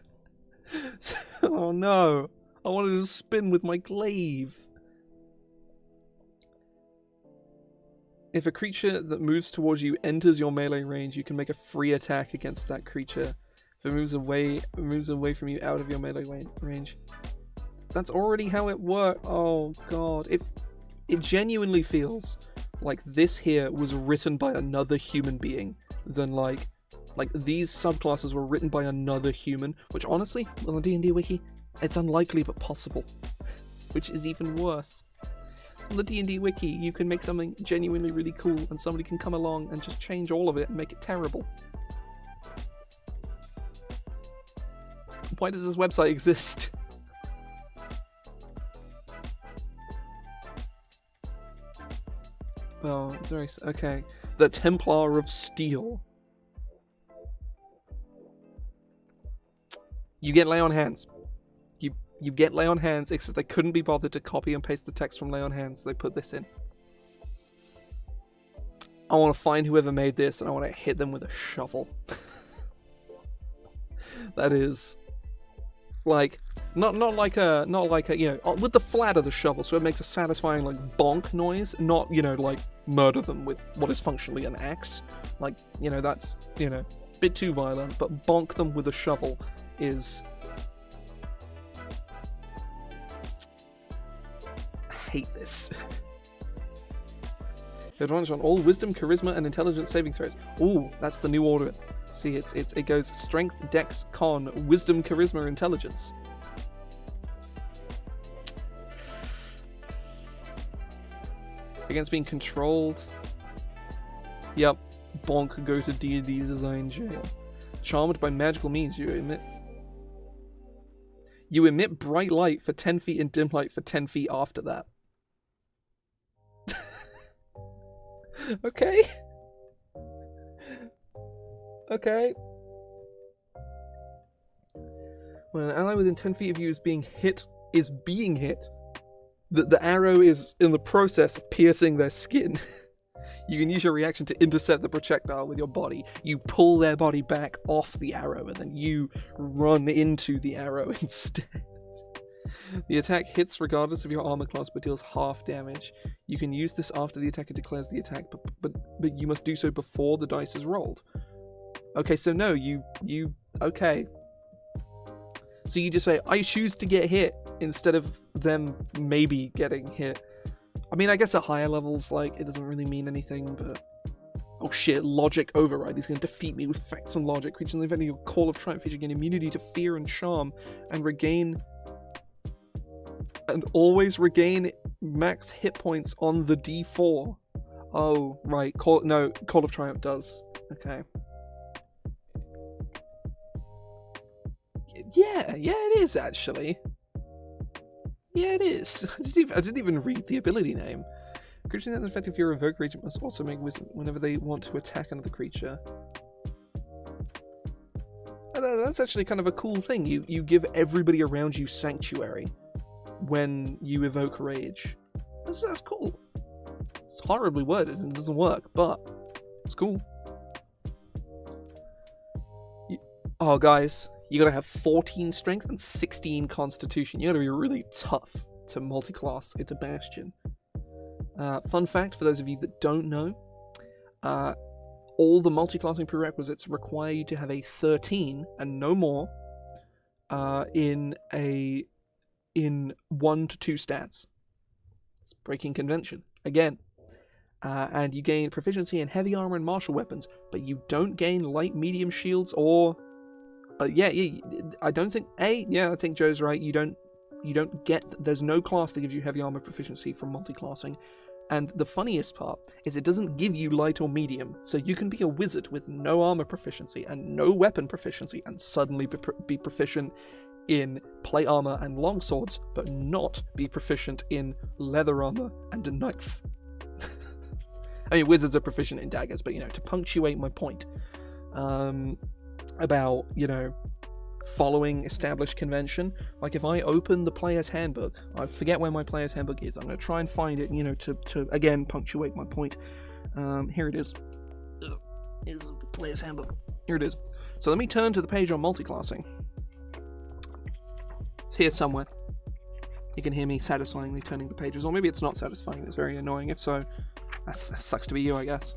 [SPEAKER 1] Oh no. I wanted to spin with my glaive. If a creature that moves towards you enters your melee range, you can make a free attack against that creature. If it moves away from you out of your melee range. That's already how it works. Oh god. It genuinely feels like this here was written by another human being than like these subclasses were written by another human, which honestly, on the D&D Wiki, it's unlikely but possible. Which is even worse. On the D&D Wiki, you can make something genuinely really cool, and somebody can come along and just change all of it and make it terrible. Why does this website exist? Oh, it's very... Okay. The Templar of Steel. You get Lay on Hands. You get Lay on Hands, except they couldn't be bothered to copy and paste the text from Lay on Hands, so they put this in. I want to find whoever made this, and I want to hit them with a shovel. That is... Like... Not like a, you know, with the flat of the shovel, so it makes a satisfying, like, bonk noise, not, you know, like, murder them with what is functionally an axe. Like, you know, that's, you know, a bit too violent, but bonk them with a shovel is... I hate this. Advantage on all wisdom, charisma, and intelligence saving throws. Ooh, that's the new order. See, it goes strength, dex, con, wisdom, charisma, intelligence. Against being controlled. Yep. Bonk, go to D&D design jail. Charmed by magical means, you emit bright light for 10 feet and dim light for 10 feet after that. Okay. Okay. When an ally within 10 feet of you is being hit, the arrow is in the process of piercing their skin. You can use your reaction to intercept the projectile with your body. You pull their body back off the arrow, and then you run into the arrow instead. The attack hits regardless of your armor class, but deals half damage. You can use this after the attacker declares the attack, but you must do so before the dice is rolled. Okay, so no, okay. So you just say, I choose to get hit, instead of them maybe getting hit. I mean, I guess at higher levels, like, it doesn't really mean anything, but... Oh shit, logic override. He's going to defeat me with facts and logic. Creatures in the event of your Call of Triumph feature gain immunity to fear and charm, and always regain max hit points on the D4. Oh, right. Call of Triumph does. Okay. Yeah, it is, actually. Yeah, it is. I didn't even read the ability name. Creatures in the effect of your evoker agent must also make wisdom whenever they want to attack another creature. That's actually kind of a cool thing. You give everybody around you sanctuary when you evoke rage. That's cool. It's horribly worded and it doesn't work, but it's cool. Oh, guys. You gotta have 14 strength and 16 constitution. You gotta be really tough to multi-class into Bastion. Fun fact for those of you that don't know, all the multi-classing prerequisites require you to have a 13 and no more in 1 to 2 stats. It's breaking convention. Again. And you gain proficiency in heavy armor and martial weapons, but you don't gain light medium shields or... I don't think... I think Joe's right. You don't get... There's no class that gives you heavy armor proficiency from multi-classing. And the funniest part is it doesn't give you light or medium, so you can be a wizard with no armor proficiency and no weapon proficiency and suddenly be proficient in plate armor and longswords, but not be proficient in leather armor and a knife. I mean, wizards are proficient in daggers, but, to punctuate my point, about, following established convention. Like, if I open the player's handbook, I forget where my player's handbook is. I'm going to try and find it, to again, punctuate my point. Here it is. Is the player's handbook. Here it is. So let me turn to the page on multiclassing. It's here somewhere. You can hear me satisfyingly turning the pages, or maybe it's not satisfying, it's very annoying. If so, that sucks to be you, I guess.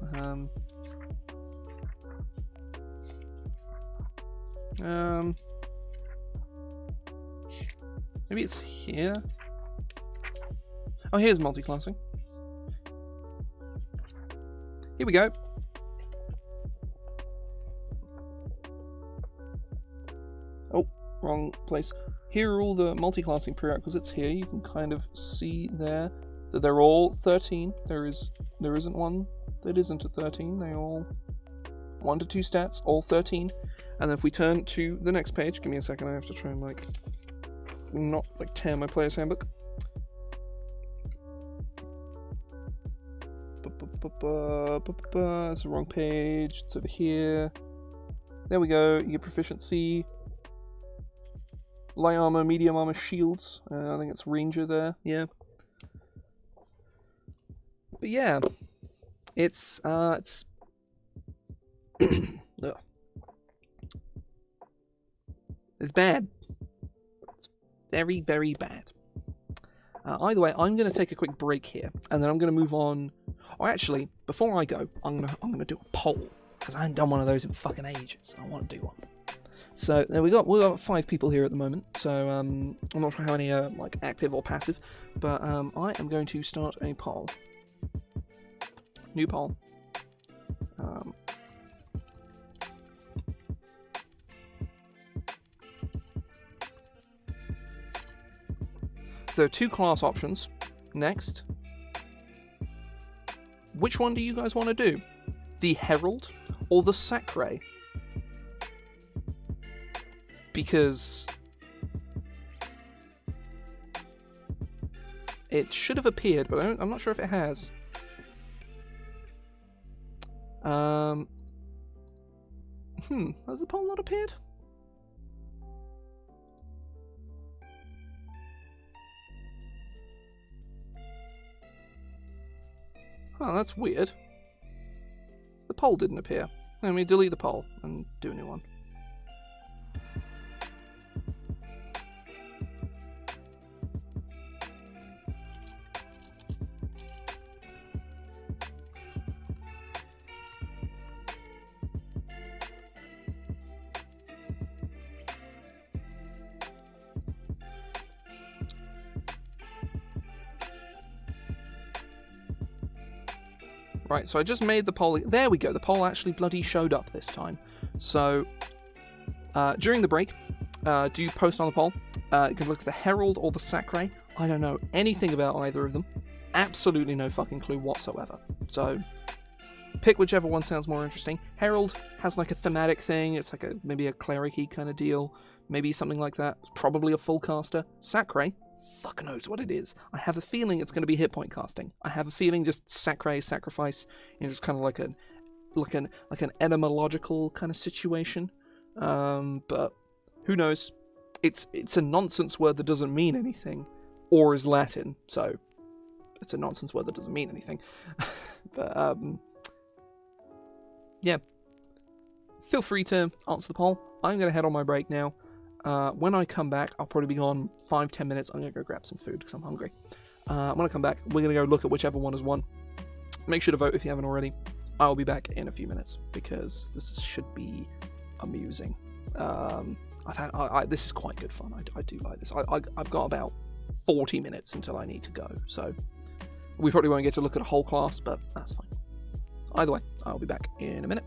[SPEAKER 1] Maybe it's here. Oh, here's multiclassing. Here we go. Oh, wrong place. Here are all the multiclassing prerequisites here. You can kind of see there that they're all 13. There isn't one that isn't a 13. They all 1 to 2 stats, all 13. And then if we turn to the next page, give me a second, I have to try and not tear my player's handbook. It's the wrong page. It's over here. There we go. You get proficiency. Light armor, medium armor, shields. I think it's ranger there. Yeah. But yeah, it's ugh. It's bad. It's very, very bad. Either way, I'm going to take a quick break here, and then I'm going to move on. Or actually, before I go, I'm gonna do a poll, because I haven't done one of those in fucking ages. I want to do one. So we got 5 people here at the moment. So I'm not sure how many are active or passive, but I am going to start a poll. New poll. So 2 class options. Next. Which one do you guys want to do? The Herald or the Sacre? Because it should have appeared, but I'm not sure if it has. Has the poll not appeared? Oh, that's weird. poll didn't appear. Let me delete the poll and do a new one. Right, so I just made the poll. There we go. The poll actually bloody showed up this time. So, during the break, do post on the poll. You can look at the Herald or the Sacre. I don't know anything about either of them. Absolutely no fucking clue whatsoever. So, pick whichever one sounds more interesting. Herald has like a thematic thing. It's like maybe a cleric-y kind of deal. Maybe something like that. It's probably a full caster. Sacre, fuck knows what it is. I have a feeling it's going to be hit point casting. I have a feeling just sacrifice, just kind of like an etymological kind of situation. But who knows? It's a nonsense word that doesn't mean anything, or is Latin, so it's a nonsense word that doesn't mean anything. But yeah, feel free to answer the poll. I'm going to head on my break now. When I come back, I'll probably be gone 5-10 minutes. I'm going to go grab some food because I'm hungry. When I come back, we're going to go look at whichever one has won. Make sure to vote if you haven't already. I'll be back in a few minutes because this should be amusing. This is quite good fun. I do like this. I've got about 40 minutes until I need to go, so we probably won't get to look at a whole class, but that's fine. Either way, I'll be back in a minute.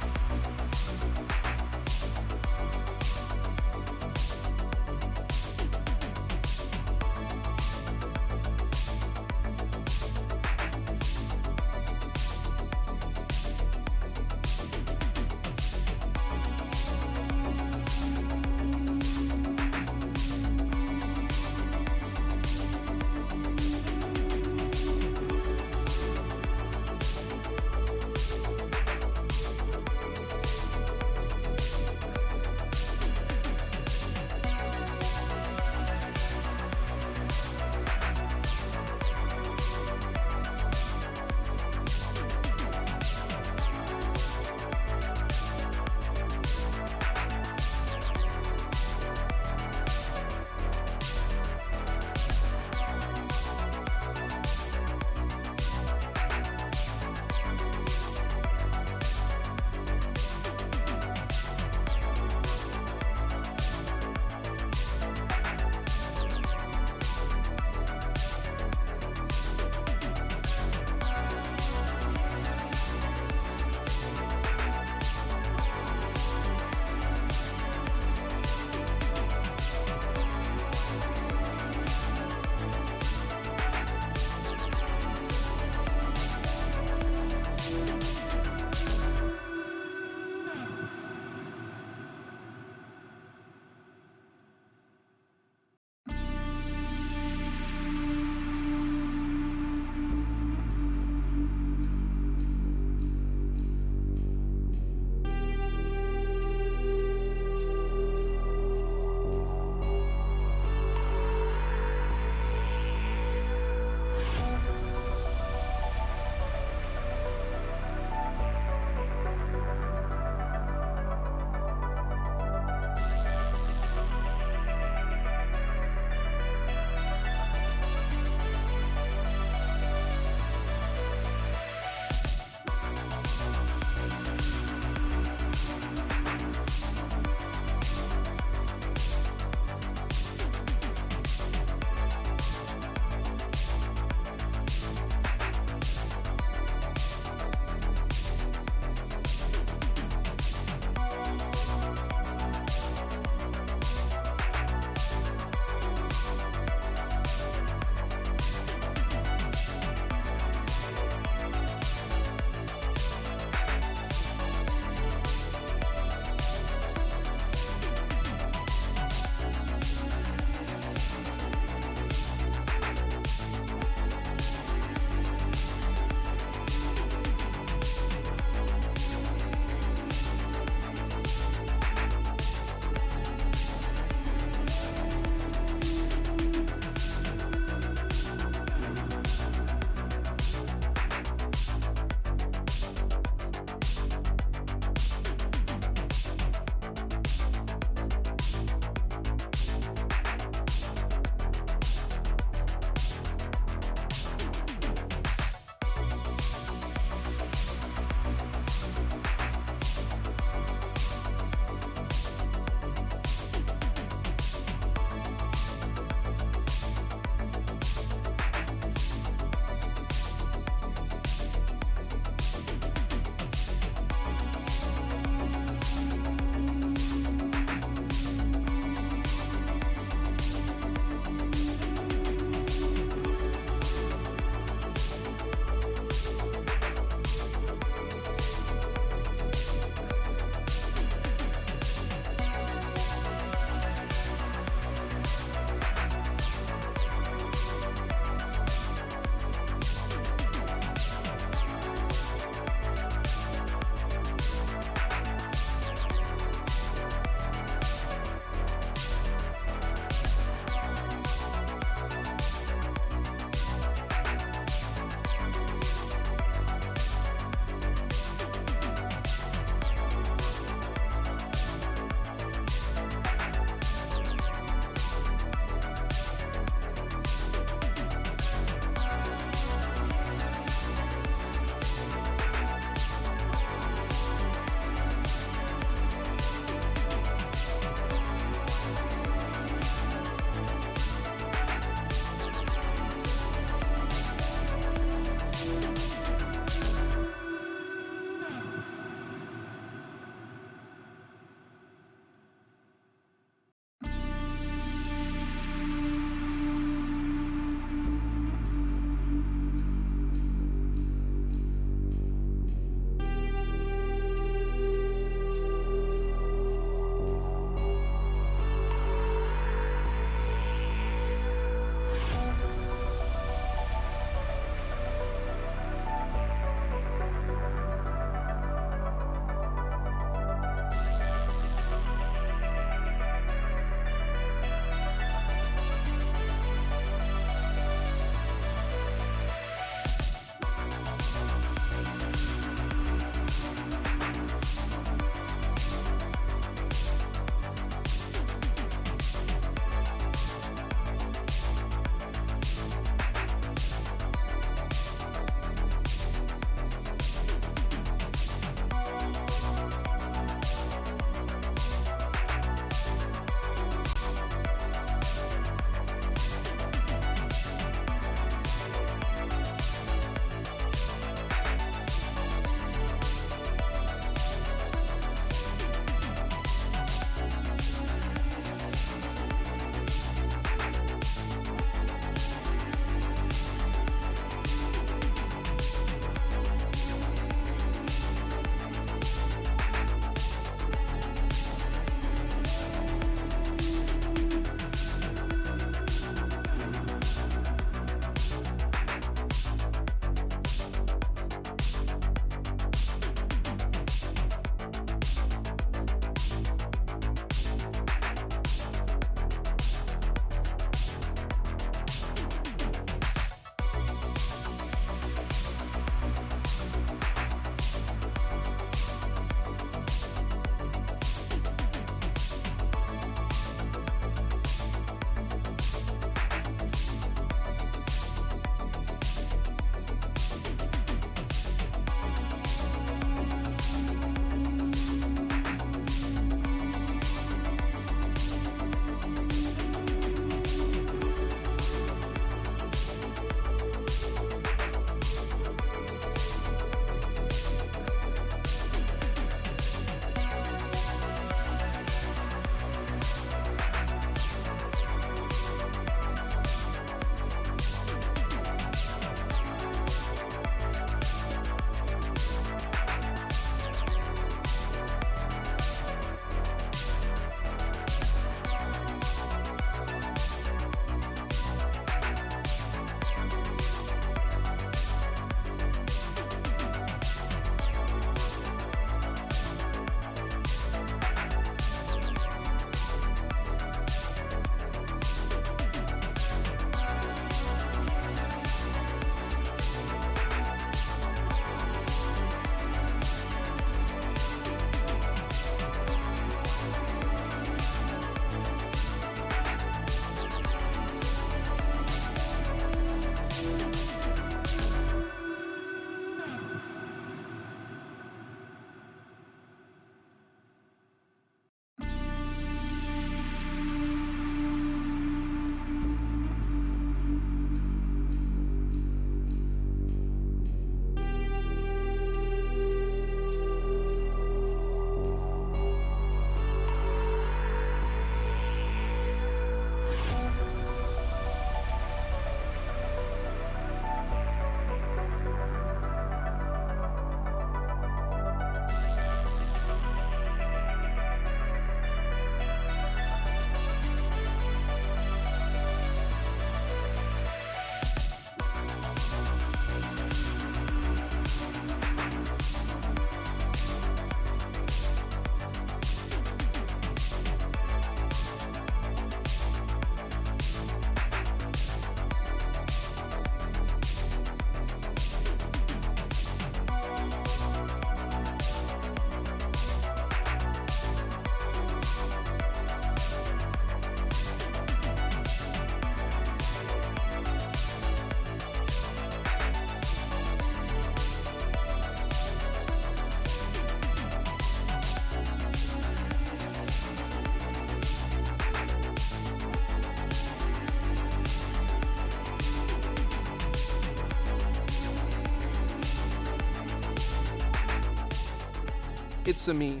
[SPEAKER 1] It's a me,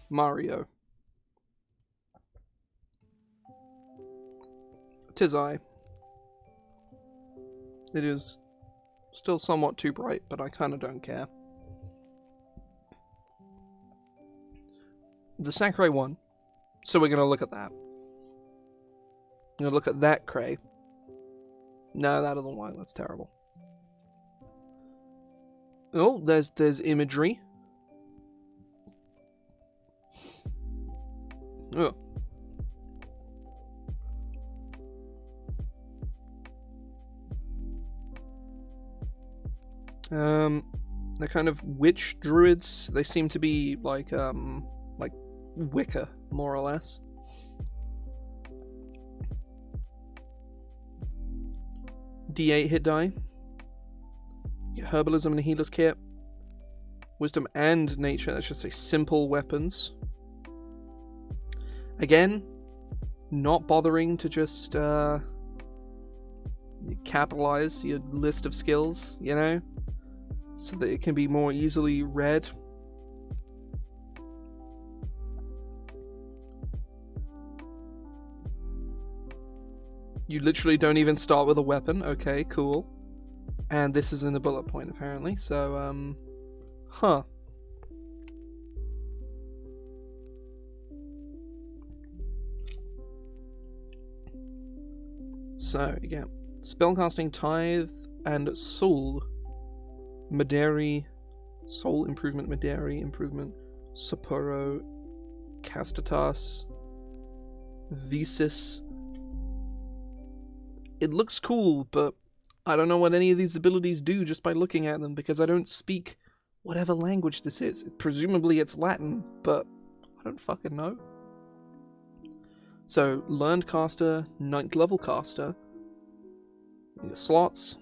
[SPEAKER 1] Mario. 'Tis I. It is still somewhat too bright, but I kinda don't care. The Sakurai one. So we're gonna look at that. I'm gonna look at that cray. No, that doesn't work. That's terrible. Oh, there's imagery. Oh. They're kind of witch druids. They seem to be like Wicca, more or less. D8 hit die. Get herbalism and a healer's kit. Wisdom and nature, I should say simple weapons. Again, not bothering to just capitalize your list of skills, you know, so that it can be more easily read. You literally don't even start with a weapon. Okay, cool. And this is in the bullet point, apparently. So, huh. So, again, spellcasting, tithe, and soul. Maderi, soul improvement, Maderi improvement, Sapporo, Castatas, Visis. It looks cool, but I don't know what any of these abilities do just by looking at them, because I don't speak whatever language this is. Presumably it's Latin, but I don't fucking know. So, learned caster, 9th level caster. Your slots.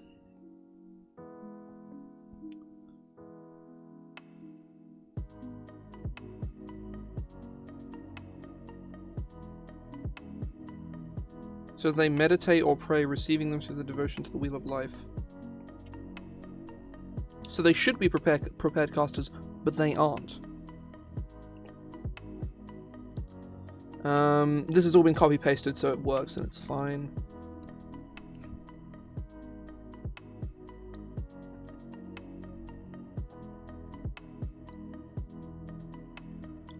[SPEAKER 1] So they meditate or pray, receiving them through the devotion to the Wheel of Life. So they should be prepared casters, but they aren't. This has all been copy-pasted, so it works and it's fine.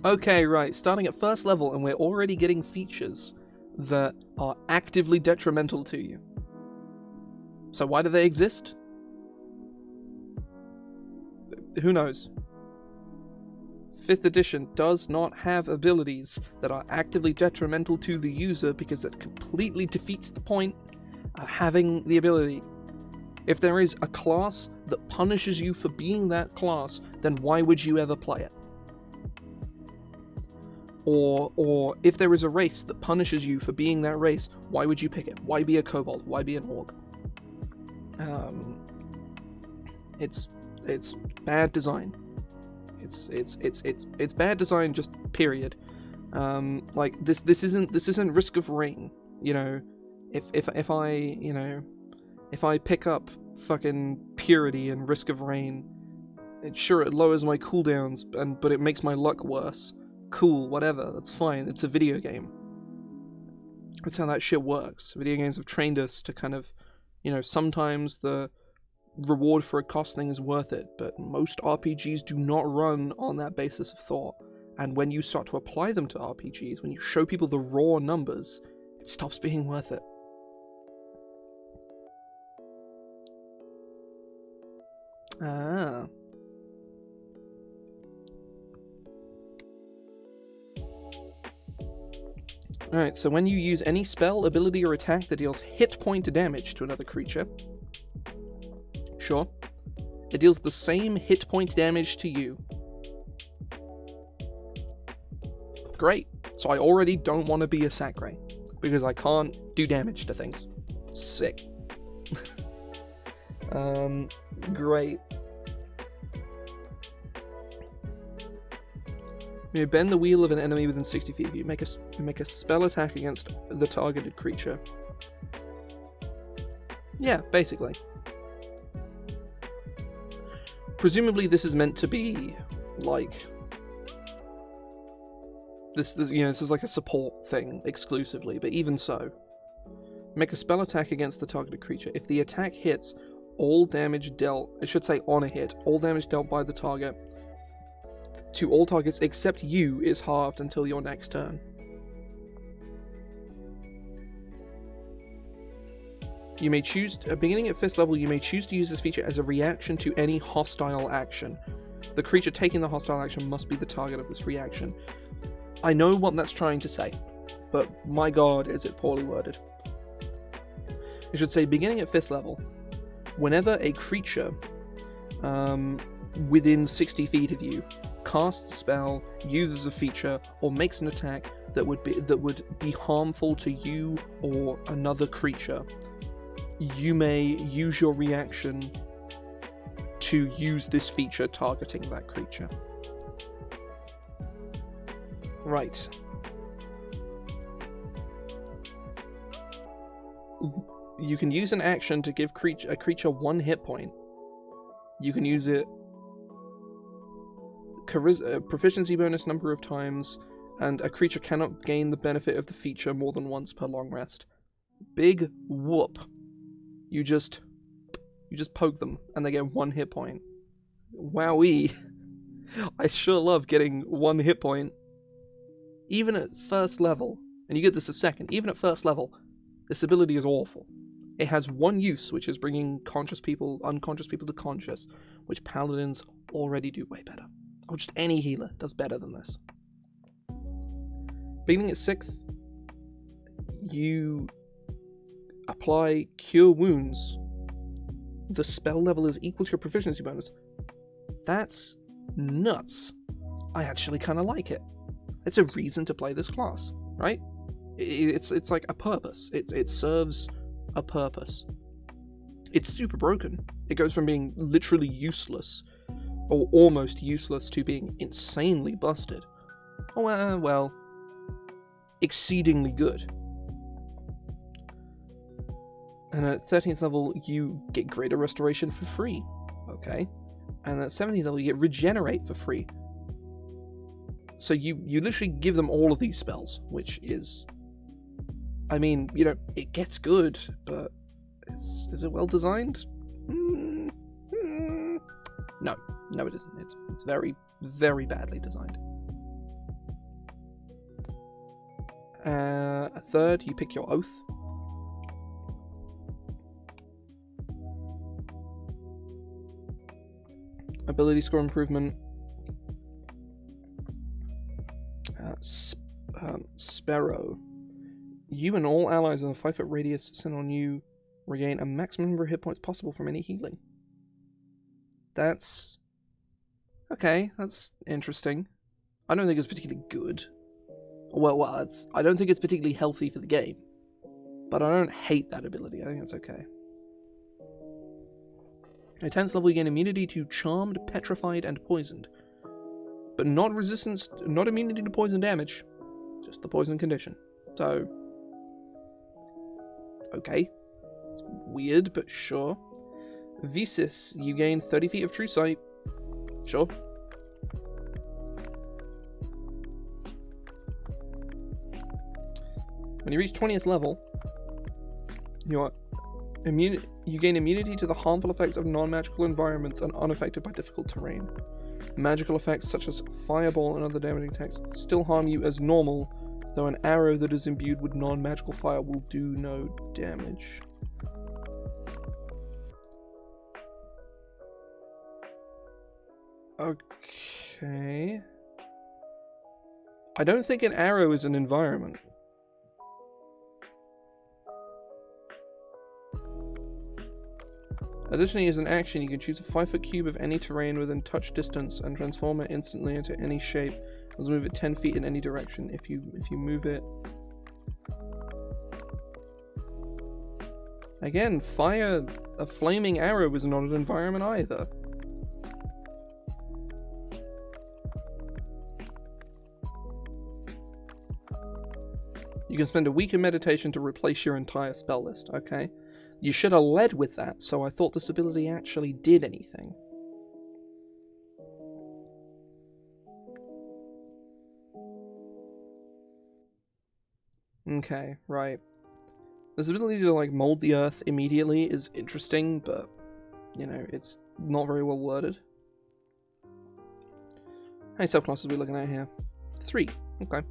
[SPEAKER 1] Okay, right, starting at first level, and we're already getting features that are actively detrimental to you. So why do they exist? Who knows? 5th edition does not have abilities that are actively detrimental to the user, because that completely defeats the point of having the ability. If there is a class that punishes you for being that class, then why would you ever play it? Or if there is a race that punishes you for being that race, why would you pick it? Why be a kobold? Why be an orc? It's bad design. It's bad design, just period. Like this isn't Risk of Rain. You know, if I pick up fucking Purity and Risk of Rain, it lowers my cooldowns, but it makes my luck worse. Cool, whatever, that's fine, it's a video game. That's how that shit works. Video games have trained us to kind of, sometimes the reward for a cost thing is worth it, but most RPGs do not run on that basis of thought. And when you start to apply them to RPGs, when you show people the raw numbers, it stops being worth it. Ah. Alright, so when you use any spell, ability, or attack that deals hit point damage to another creature, sure, it deals the same hit point damage to you. Great. So I already don't want to be a Sakurai, because I can't do damage to things. Sick. Great. You bend the wheel of an enemy within 60 feet of you. Make a spell attack against the targeted creature. Yeah, basically. Presumably this is meant to be, like, This is like a support thing exclusively, but even so. Make a spell attack against the targeted creature. If the attack hits, all damage dealt, I should say on a hit, all damage dealt by the target to all targets except you is halved until your next turn. You may choose, beginning at 5th level, you may choose to use this feature as a reaction to any hostile action. The creature taking the hostile action must be the target of this reaction. I know what that's trying to say, but my god, is it poorly worded. It should say, beginning at 5th level, whenever a creature within 60 feet of you casts a spell, uses a feature, or makes an attack that would be harmful to you or another creature, you may use your reaction to use this feature targeting that creature. Right. You can use an action to give a creature 1 hit point. You can use it proficiency bonus number of times, and a creature cannot gain the benefit of the feature more than once per long rest. Big whoop. You just poke them, and they get 1 hit point. Wowee. I sure love getting 1 hit point. Even at 1st level, and you get this at 2nd, even at 1st level, this ability is awful. It has 1 use, which is bringing unconscious people to conscious, which paladins already do way better. Or just any healer does better than this. Beginning at 6th, you apply Cure Wounds. The spell level is equal to your proficiency bonus. That's nuts. I actually kind of like it. It's a reason to play this class, right? It's like a purpose. It serves a purpose. It's super broken. It goes from being literally useless, or almost useless, to being insanely busted. Oh, well, exceedingly good. And at 13th level, you get Greater Restoration for free. Okay. And at 17th level, you get Regenerate for free. So you literally give them all of these spells, which is... I mean, it gets good, but is it well designed? No, it isn't. It's very, very badly designed. A 3rd, you pick your oath. Ability score improvement. Sparrow. You and all allies in a 5-foot radius sent on you regain a maximum number of hit points possible from any healing. That's... okay, that's interesting. I don't think it's particularly good. Well, I don't think it's particularly healthy for the game. But I don't hate that ability. I think it's okay. At 10th level, you gain immunity to Charmed, Petrified, and Poisoned. But not immunity to poison damage. Just the poison condition. So... okay. It's weird, but sure. Visis, you gain 30 feet of true sight. Sure. When you reach 20th level, you gain immunity to the harmful effects of non-magical environments and unaffected by difficult terrain. Magical effects such as fireball and other damaging attacks still harm you as normal, though an arrow that is imbued with non-magical fire will do no damage. Okay. I don't think an arrow is an environment. Additionally, as an action, you can choose a 5-foot cube of any terrain within touch distance and transform it instantly into any shape. Let's move it 10 feet in any direction. If you move it... again, fire... a flaming arrow is not an environment either. You can spend a week in meditation to replace your entire spell list, okay? You should have led with that, so I thought this ability actually did anything. Okay, right. This ability to, like, mold the earth immediately is interesting, but, you know, it's not very well worded. How many subclasses are we looking at here? 3. Okay.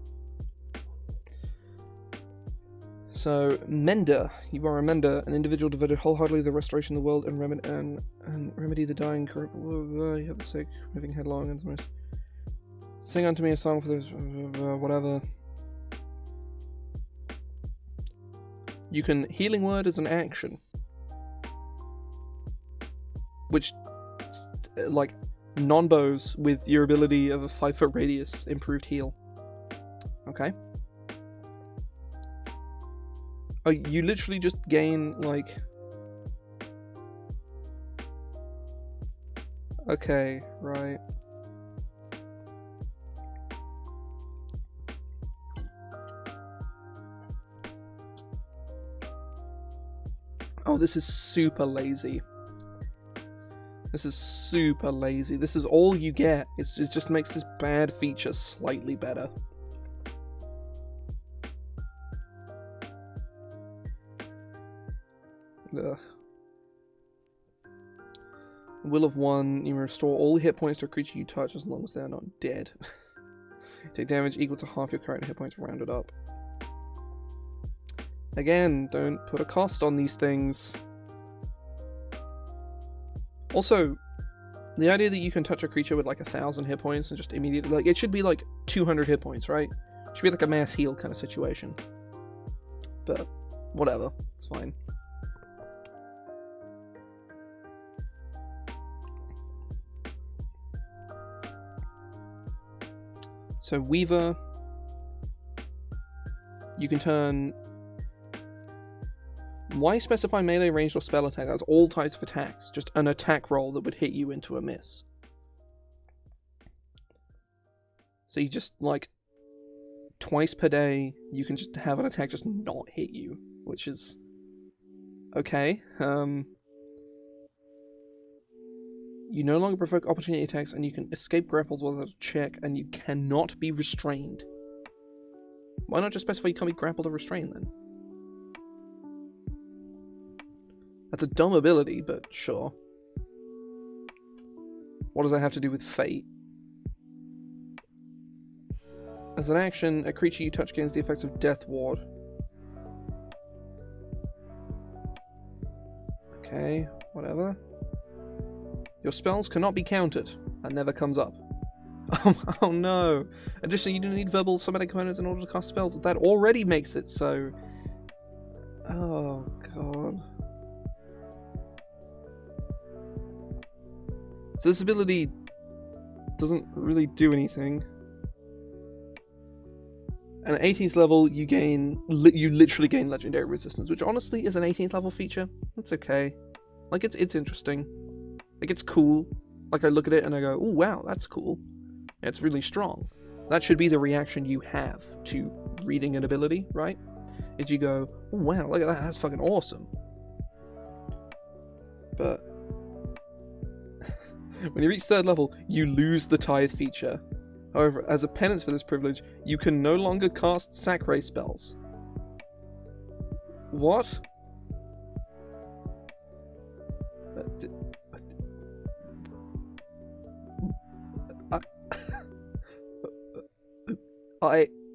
[SPEAKER 1] So, Mender. You are a Mender, an individual devoted wholeheartedly to the restoration of the world and remedy the dying corrupt. You have the sick, moving headlong and the sing unto me a song for this, whatever. You can healing word as an action, which, like, non-bows with your ability of a 5-foot radius improved heal. Okay. Oh, you literally just gain, like... Okay, right. Oh, this is super lazy. This is super lazy. This is all you get. It just makes this bad feature slightly better. Ugh. Will of 1, you restore all hit points to a creature you touch as long as they are not dead. Take damage equal to half your current hit points rounded up. Again, don't put a cost on these things. Also, the idea that you can touch a creature with like 1,000 hit points and just immediately, like, it should be like 200 hit points, right? It should be like a mass heal kind of situation. But, whatever, it's fine. So, Weaver, you can turn... Why specify melee, ranged, or spell attack? That's all types of attacks. Just an attack roll that would hit you into a miss. So you just, like, twice per day, you can just have an attack just not hit you, which is... okay. You no longer provoke opportunity attacks, and you can escape grapples without a check, and you cannot be restrained. Why not just specify you can't be grappled or restrained, then? That's a dumb ability, but sure. What does that have to do with fate? As an action, a creature you touch gains the effects of Death Ward. Okay, whatever. Your spells cannot be countered. That never comes up. Oh no! Additionally, you do need verbal somatic components in order to cast spells. That already makes it so... Oh god. So this ability doesn't really do anything. And at 18th level, you literally gain legendary resistance, which honestly is an 18th level feature. That's okay. Like, it's interesting. Like, it's cool. Like, I look at it and I go, oh wow, that's cool. It's really strong. That should be the reaction you have to reading an ability, right? Is you go, oh wow, look at that, that's fucking awesome. But when you reach 3rd level, you lose the Tithe feature. However, as a penance for this privilege, you can no longer cast Sacre spells. What?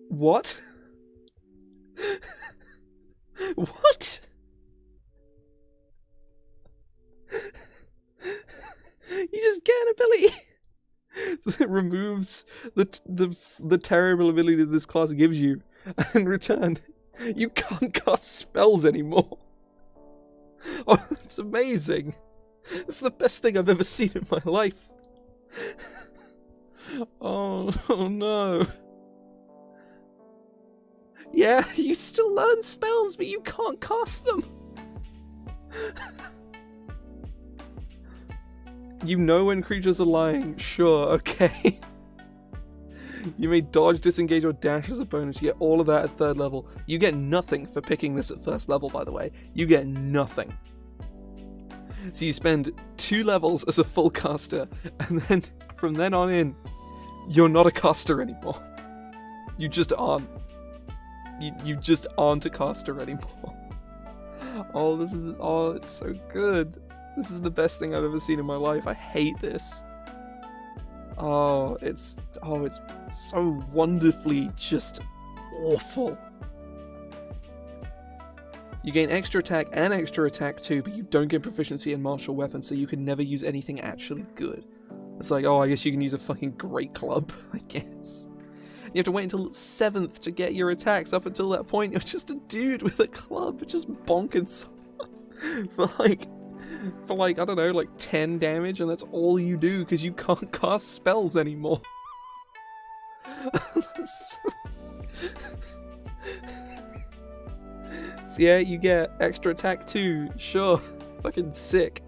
[SPEAKER 1] What? What? You just get an ability that removes the terrible ability that this class gives you, and in return, you can't cast spells anymore. Oh, that's amazing. It's the best thing I've ever seen in my life. Oh no. Yeah, you still learn spells, but you can't cast them. You know when creatures are lying. Sure, okay. You may dodge, disengage, or dash as a bonus. You get all of that at 3rd level. You get nothing for picking this at 1st level, by the way. You get nothing. So you spend 2 levels as a full caster, and then from then on in, you're not a caster anymore. You just aren't. you just aren't a caster anymore. It's so good. This is the best thing I've ever seen in my life. I hate this. It's so wonderfully just awful. You gain extra attack and extra attack too, but you don't get proficiency in martial weapons, so you can never use anything actually good. It's like, I guess you can use a fucking great club, I guess. You have to wait until 7th to get your attacks. Up until that point, you're just a dude with a club, just bonking someone for like, I don't know, like 10 damage, and that's all you do, because you can't cast spells anymore. So yeah, you get extra attack too, sure, fucking sick.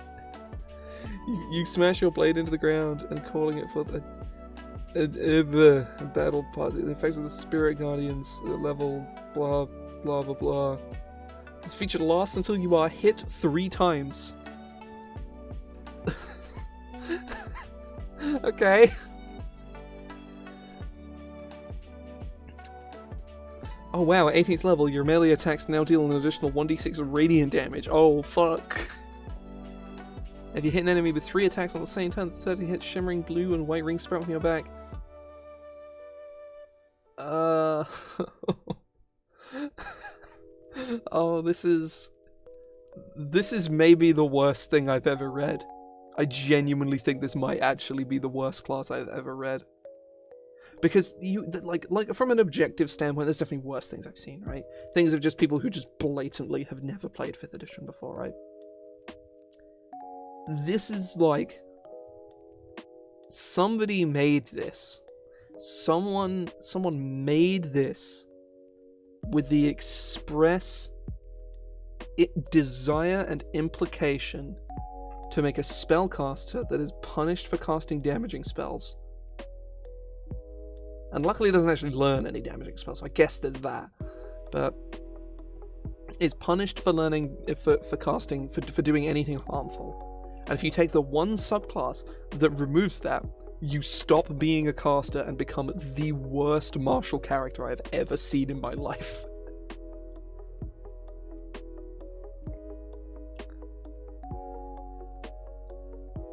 [SPEAKER 1] You smash your blade into the ground and calling it for the battle part. The effects of the spirit guardians level blah blah blah blah. This feature lasts until you are hit 3 times. Okay. Oh wow, at 18th level, your melee attacks now deal an additional 1d6 radiant damage. Oh fuck. If you hit an enemy with 3 attacks on the same turn, the 30 hit shimmering blue and white rings sprout from your back. Oh, this is maybe the worst thing I've ever read. I genuinely think this might actually be the worst class I've ever read. Because like from an objective standpoint, there's definitely worse things I've seen, right? Things of just people who just blatantly have never played 5th edition before, right? This is like, somebody made this. Someone made this with the express desire and implication to make a spellcaster that is punished for casting damaging spells. And luckily it doesn't actually learn any damaging spells, so I guess there's that. But is punished for learning, for casting, for doing anything harmful. And if you take the one subclass that removes that, you stop being a caster and become the worst martial character I've ever seen in my life.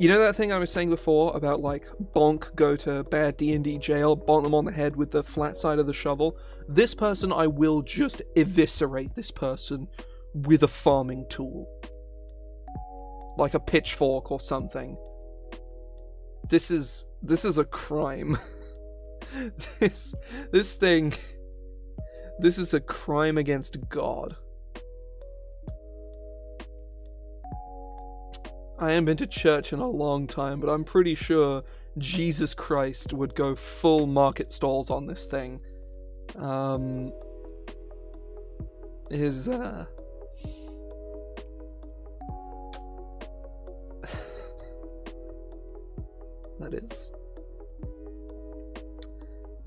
[SPEAKER 1] You know that thing I was saying before about, like, bonk, go to bad D&D jail, bonk them on the head with the flat side of the shovel? This person, I will just eviscerate this person with a farming tool. Like a pitchfork or something. This is a crime. This is a crime against God. I haven't been to church in a long time, but I'm pretty sure Jesus Christ would go full market stalls on this thing. This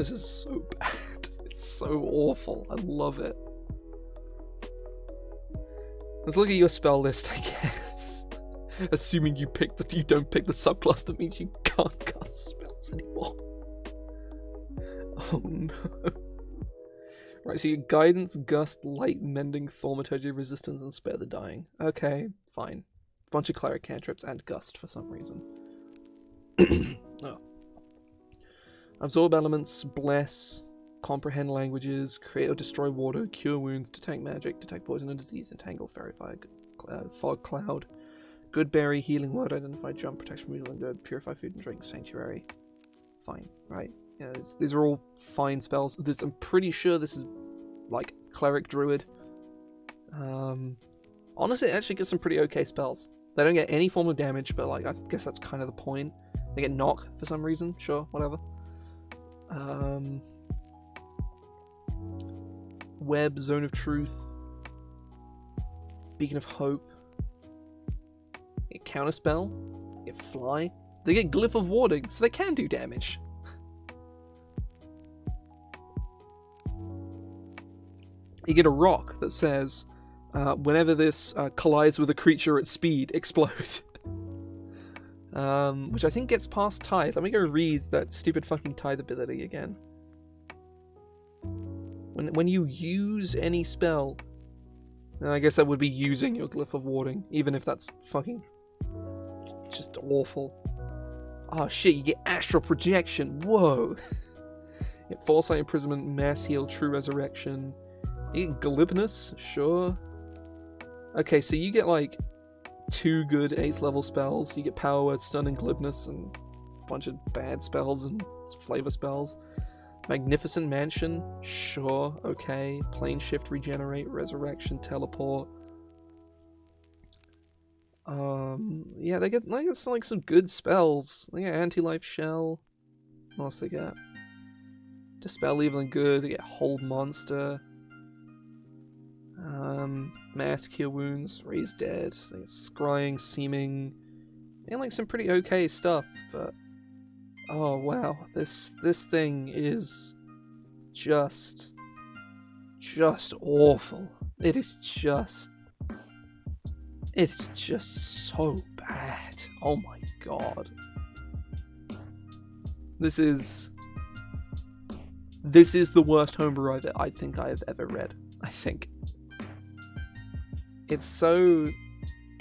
[SPEAKER 1] is so bad. It's so awful. I love it. Let's look at your spell list, I guess. Assuming you don't pick the subclass, that means you can't cast spells anymore. Oh no. Right, so your guidance, gust, light, mending, thaumaturgy, resistance, and spare the dying. Okay, fine. Bunch of cleric cantrips and gust for some reason. Oh. Absorb elements, bless, comprehend languages, create or destroy water, cure wounds, detect magic, detect poison and disease, entangle, fairy fire, fog cloud, good berry, healing word, identify, jump, protection from evil and good, purify food and drink, sanctuary. Fine, right? Yeah, these are all fine spells. I'm pretty sure this is like cleric druid. Honestly, it actually gets some pretty okay spells. They don't get any form of damage, but like I guess that's kind of the point. They get knock for some reason. Sure, whatever. Web, Zone of Truth, Beacon of Hope. They get Counterspell. They get Fly. They get Glyph of Warding, so they can do damage. You get a rock that says, whenever this collides with a creature at speed, explode. Which I think gets past Tithe. Let me go read that stupid fucking Tithe ability again. When you use any spell, then I guess that would be using your Glyph of Warding, even if that's fucking just awful. Oh shit, you get Astral Projection, whoa! You get Foresight, Imprisonment, Mass Heal, True Resurrection. You get Glibness, sure. Okay, so you get like 2 good 8th level spells. You get Power Word, Stun, and Glibness, and a bunch of bad spells and flavor spells. Magnificent Mansion, sure, okay. Plane Shift, Regenerate, Resurrection, Teleport. Yeah, they get like it's like some good spells. They get Anti-Life Shell. What else they get? Dispel Evil and Good. They get Hold Monster. Mass Cure Wounds, Raise Dead. They get Scrying, Seeming. They get like some pretty okay stuff, but oh wow, this thing is just awful. It's just so bad. Oh my god. This is the worst homebrew I think I've ever read. I think. It's so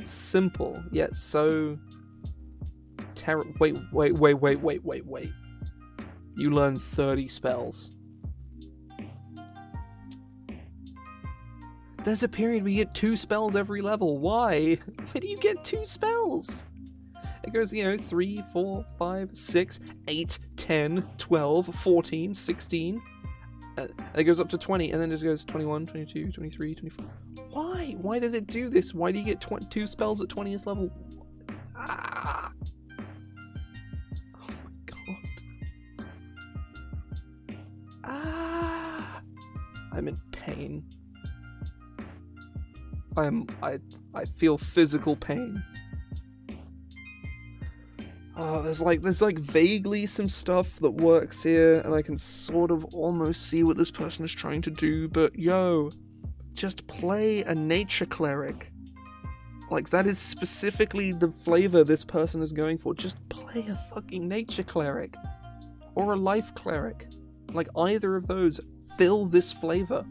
[SPEAKER 1] simple, yet so terrible. Wait. You learn 30 spells. There's a period where you get 2 spells every level. Why? Why do you get 2 spells? It goes, 3, 4, 5, 6, 8, 10, 12, 14, 16. And it goes up to 20, and then it just goes 21, 22, 23, 24. Why? Why does it do this? Why do you get 2 spells at 20th level? Ah! Oh my god. Ah! I'm in pain. I feel physical pain. There's like vaguely some stuff that works here, and I can sort of almost see what this person is trying to do, but yo, just play a nature cleric. Like, that is specifically the flavor this person is going for. Just play a fucking nature cleric. Or a life cleric. Like, either of those fill this flavor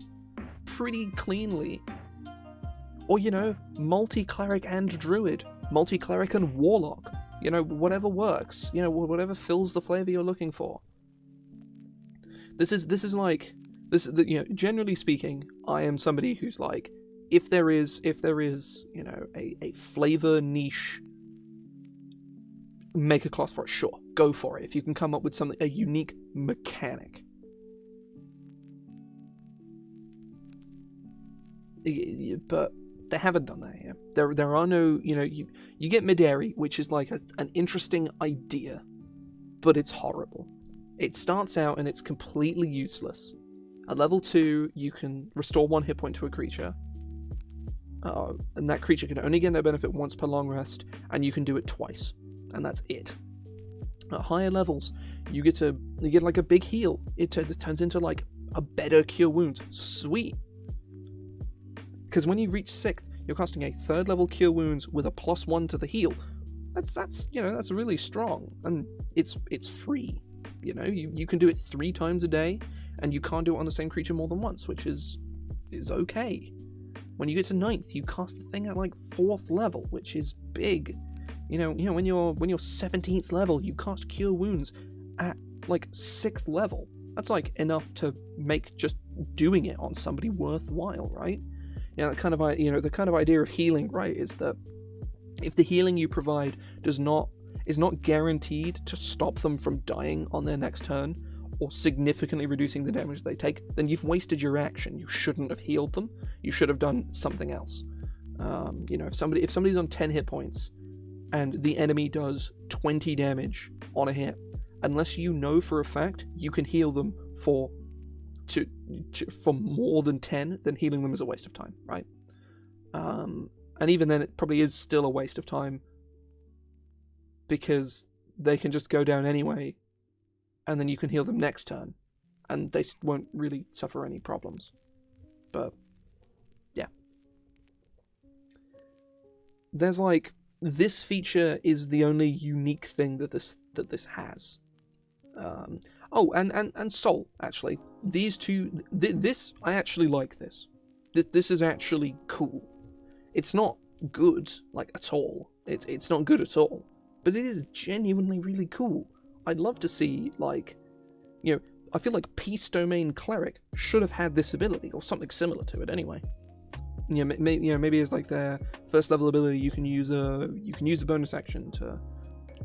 [SPEAKER 1] pretty cleanly. Or, multi-cleric and druid. Multi-cleric and warlock. Whatever works. Whatever fills the flavor you're looking for. Generally speaking, I am somebody who's like, if there is, a flavor niche, make a class for it, sure, go for it. If you can come up with a unique mechanic. But they haven't done that here. There are no, you get Midari, which is like an interesting idea, but it's horrible. It starts out and it's completely useless. At level 2, you can restore 1 hit point to a creature. And that creature can only gain that benefit once per long rest, and you can do it twice. And that's it. At higher levels, you get like a big heal. It turns into like a better Cure Wounds. Sweet. Because when you reach 6th, you're casting a 3rd level Cure Wounds with a +1 to the heal. That's really strong, and it's free. You can do it 3 times a day, and you can't do it on the same creature more than once, which is okay. When you get to 9th, you cast the thing at like 4th level, which is big. When you're 17th level, you cast Cure Wounds at like 6th level. That's like enough to make just doing it on somebody worthwhile, right? The kind of idea of healing, right, is that if the healing you provide is not guaranteed to stop them from dying on their next turn, or significantly reducing the damage they take, then you've wasted your action. You shouldn't have healed them. You should have done something else. If somebody's on 10 hit points and the enemy does 20 damage on a hit, unless you know for a fact you can heal them for more than 10, then healing them is a waste of time, right? And even then, it probably is still a waste of time, because they can just go down anyway, and then you can heal them next turn, and they won't really suffer any problems. But yeah, there's like, this feature is the only unique thing that this has. Oh, and Soul, actually. These two, this, I actually like this. This is actually cool. It's not good, like, at all. It's not good at all. But it is genuinely really cool. I'd love to see, like, you know, I feel like Peace Domain Cleric should have had this ability, or something similar to it anyway. Maybe as like their first level ability, you can use a bonus action to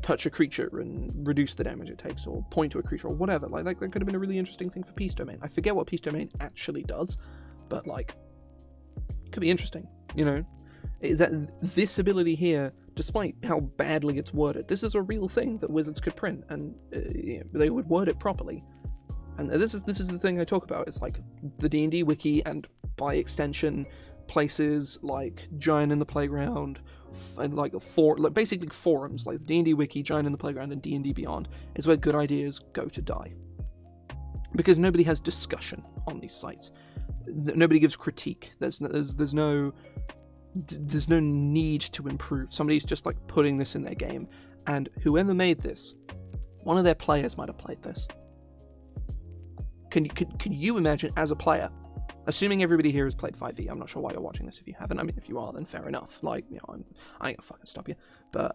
[SPEAKER 1] touch a creature and reduce the damage it takes, or point to a creature, or whatever. Like that could have been a really interesting thing for Peace Domain. I forget what Peace Domain actually does, but like, it could be interesting. You know, that this ability here, despite how badly it's worded, this is a real thing that Wizards could print, and they would word it properly. And this is the thing I talk about. It's like the D&D Wiki, and by extension, places like Giant in the Playground, and like basically forums like D&D Wiki, Giant in the Playground, and D&D Beyond is where good ideas go to die. Because nobody has discussion on these sites. Nobody gives critique. There's no need to improve. Somebody's just like putting this in their game, and whoever made this, one of their players might have played this. Can you imagine, as a player, assuming everybody here has played 5e, I'm not sure why you're watching this if you haven't. I mean, if you are, then fair enough. Like, you know, I ain't gonna fucking stop you. But,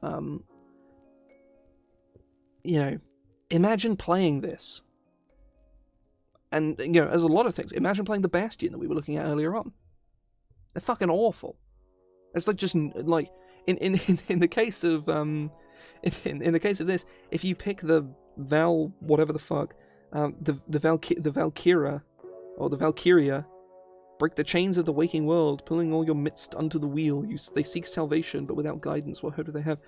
[SPEAKER 1] you know, imagine playing this. And, you know, there's a lot of things. Imagine playing the Bastion that we were looking at earlier on. They're fucking awful. It's like, just, like, in the case of, in the case of this, if you pick the whatever the fuck, the Valkyria, or the Valkyria, break the chains of the waking world, pulling all your midst unto the wheel. They seek salvation, but without guidance. What hope do they have?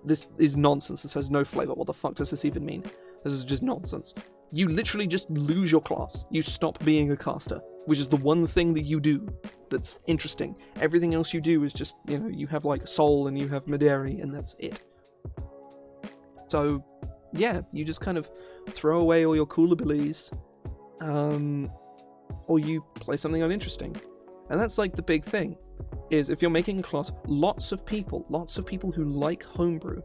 [SPEAKER 1] This is nonsense. This has no flavor. What the fuck does this even mean? This is just nonsense. You literally just lose your class. You stop being a caster, which is the one thing that you do that's interesting. Everything else you do is just, you know, you have like Soul and you have Maderi, and that's it. So, yeah, you just kind of throw away all your cool abilities, or you play something uninteresting. And that's like the big thing, is if you're making a class, lots of people who like Homebrew,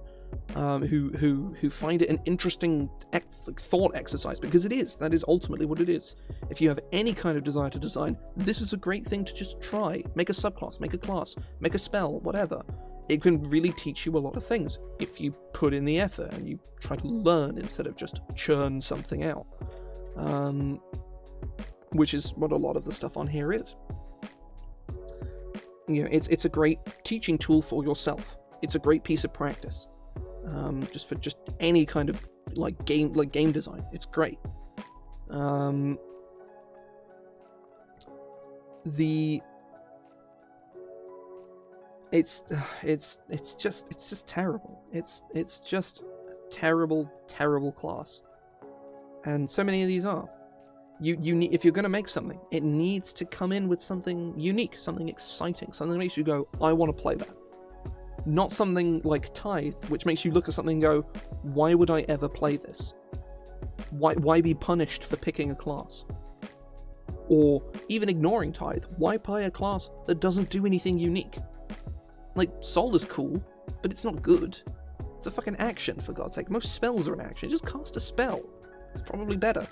[SPEAKER 1] who find it an interesting thought exercise, because that is ultimately what it is. If you have any kind of desire to design, this is a great thing to just try. Make a subclass, make a class, make a spell, whatever. It can really teach you a lot of things if you put in the effort and you try to learn instead of just churn something out. Which is what a lot of the stuff on here is. You know, it's a great teaching tool for yourself. It's a great piece of practice. Just for any kind of game design. It's great. It's just terrible. It's just a terrible class. And so many of these are. You need, if you're going to make something, it needs to come in with something unique, something exciting, something that makes you go, I want to play that. Not something like Tithe, which makes you look at something and go, why would I ever play this? Why be punished for picking a class? Or even ignoring Tithe, why play a class that doesn't do anything unique? Like, Soul is cool, but it's not good. It's a fucking action, for God's sake. Most spells are an action. Just cast a spell. It's probably better.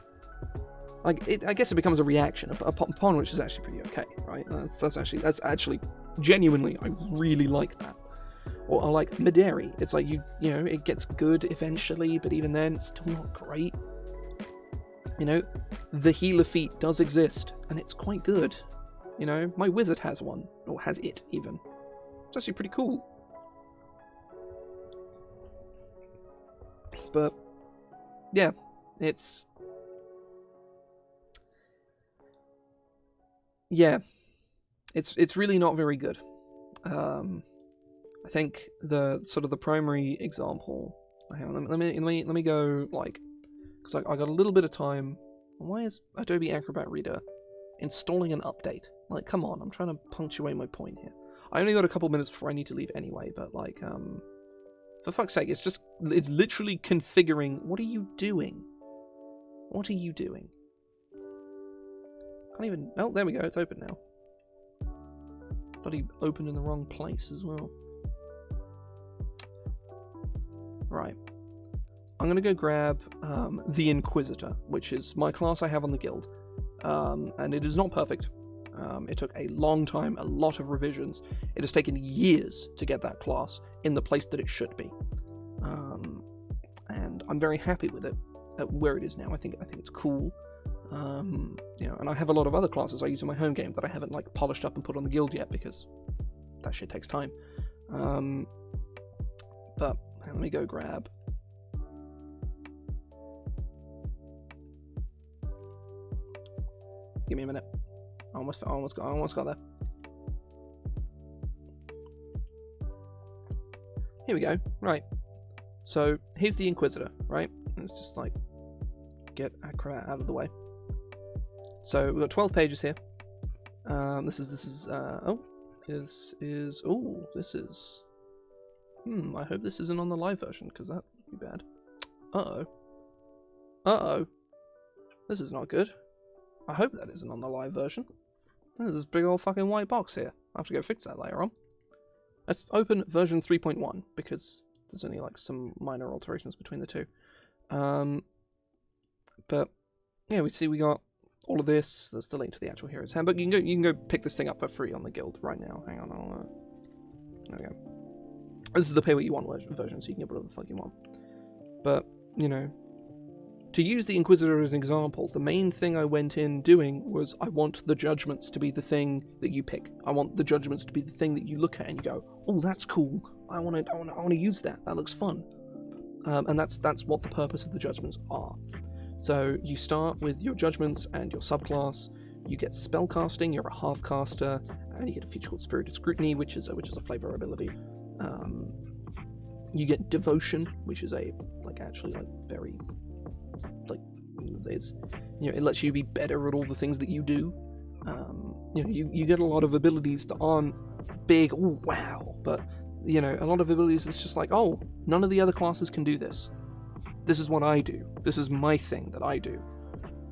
[SPEAKER 1] Like, I guess it becomes a reaction, upon which is actually pretty okay, right? That's actually, genuinely, I really like that. Or like Maderi, it's like, you know, it gets good eventually, but even then, it's still not great. You know, the healer feat does exist, and it's quite good. You know, my wizard has one, or has it, even. It's actually pretty cool. But, yeah, it's... Yeah, it's really not very good. I think the primary example. Hang on, let me go, like, because I got a little bit of time. Why is Adobe Acrobat Reader installing an update? Like, come on, I'm trying to punctuate my point here. I only got a couple minutes before I need to leave anyway, but like, for fuck's sake, it's literally configuring. What are you doing? What are you doing? Can't even. Oh, there we go. It's open now. Bloody opened in the wrong place as well. Right. I'm going to go grab the Inquisitor, which is my class I have on the guild. And it is not perfect. It took a long time, a lot of revisions. It has taken years to get that class in the place that it should be. And I'm very happy with it, where it is now. I think it's cool. And I have a lot of other classes I use in my home game that I haven't like polished up and put on the guild yet because that shit takes time. But let me go grab. Give me a minute. I almost got there. Here we go. Right. So here's the Inquisitor, right? Let's just like get Acrobat out of the way. So we've got 12 pages here. This is. I hope this isn't on the live version because that would be bad. Uh-oh. This is not good. I hope that isn't on the live version. There's this big old fucking white box here. I have to go fix that later on. Let's open version 3.1 because there's only like some minor alterations between the two. But yeah, we got all of this. There's the link to the actual Hero's Handbook. You can go pick this thing up for free on the guild right now. Hang on, there we go. This is the pay what you want version, so you can get whatever the fuck you want. But to use the Inquisitor as an example, the main thing I went in doing was I want the judgments to be the thing that you pick. I want the judgments to be the thing that you look at and you go, oh, that's cool. I want to use that. That looks fun. And that's what the purpose of the judgments are. So you start with your judgments and your subclass. You get spellcasting. You're a half caster, and you get a feature called Spirited Scrutiny, which is a flavor ability. You get devotion, which is very it's it lets you be better at all the things that you do. You get a lot of abilities that aren't big, oh wow, but a lot of abilities it's just like, oh, none of the other classes can do this. This is what I do. This is my thing that I do.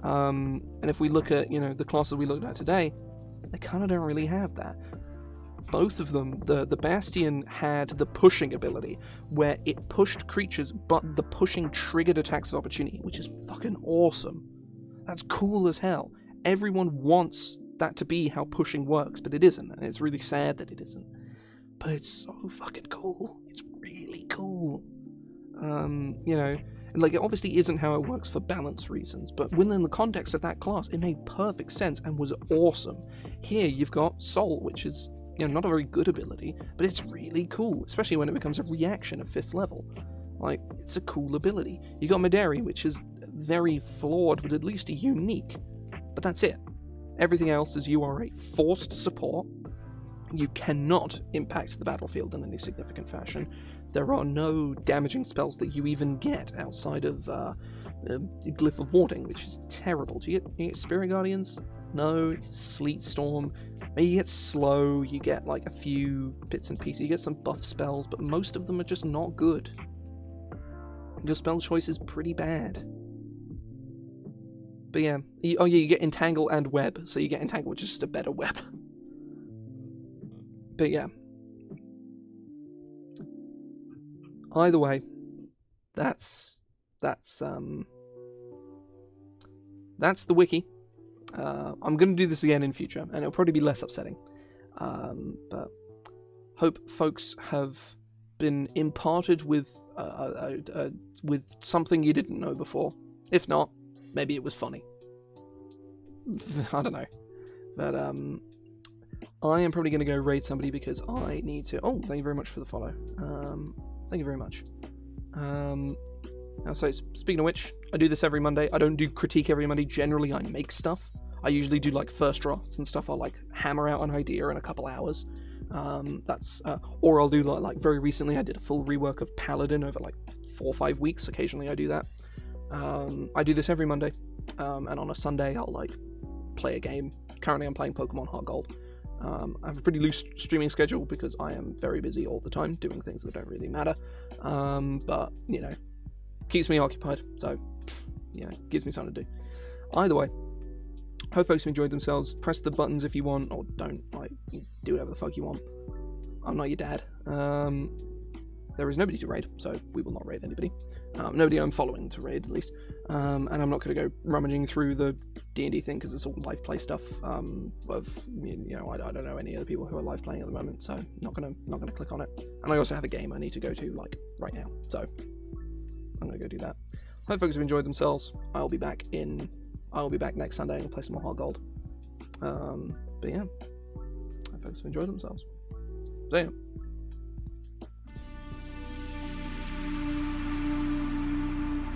[SPEAKER 1] And if we look at the classes we looked at today, they kind of don't really have that. Both of them, the Bastion had the pushing ability, where it pushed creatures, but the pushing triggered attacks of opportunity, which is fucking awesome. That's cool as hell. Everyone wants that to be how pushing works, but it isn't, and it's really sad that it isn't. But it's so fucking cool. It's really cool. It obviously isn't how it works for balance reasons, but within the context of that class, it made perfect sense and was awesome. Here you've got Soul, which is not a very good ability, but it's really cool, especially when it becomes a reaction at 5th level. Like, it's a cool ability. You got Madari, which is very flawed, but at least unique. But that's it. Everything else is you are a forced support. You cannot impact the battlefield in any significant fashion. There are no damaging spells that you even get outside of Glyph of Warding, which is terrible. Do you get Spirit Guardians? No. Sleet Storm. Maybe you get Slow, you get like a few bits and pieces, you get some buff spells, but most of them are just not good. Your spell choice is pretty bad. But yeah, you get Entangle and Web, so you get Entangle, which is just a better web. But yeah. Either way, that's the wiki. I'm going to do this again in future, and it'll probably be less upsetting. But hope folks have been imparted with something you didn't know before. If not, maybe it was funny. I don't know. But I am probably going to go raid somebody because I need to... Oh, thank you very much for the follow. Thank you very much. So speaking of which, I do this every Monday. I don't do critique every Monday. Generally, I make stuff. I usually do like first drafts and stuff. I'll like hammer out an idea in a couple hours. Or I'll do like very recently I did a full rework of Paladin over like 4 or 5 weeks. Occasionally I do that. I do this every Monday. And on a Sunday I'll like play a game. Currently I'm playing Pokemon Heart Gold. I have a pretty loose streaming schedule because I am very busy all the time doing things that don't really matter. But keeps me occupied, so gives me something to do. Either way, hope folks have enjoyed themselves. Press the buttons if you want, or don't. Like, you do whatever the fuck you want. I'm not your dad. there is nobody to raid, so we will not raid anybody. Nobody I'm following to raid, at least. And I'm not going to go rummaging through the D&D thing, because it's all live play stuff. I don't know any other people who are live playing at the moment, so not gonna click on it. And I also have a game I need to go to like right now, so I'm gonna go do that. Hope folks have enjoyed themselves. I'll be back next Sunday and we'll play some more Hard Gold. But yeah, hope folks have enjoyed themselves. See ya.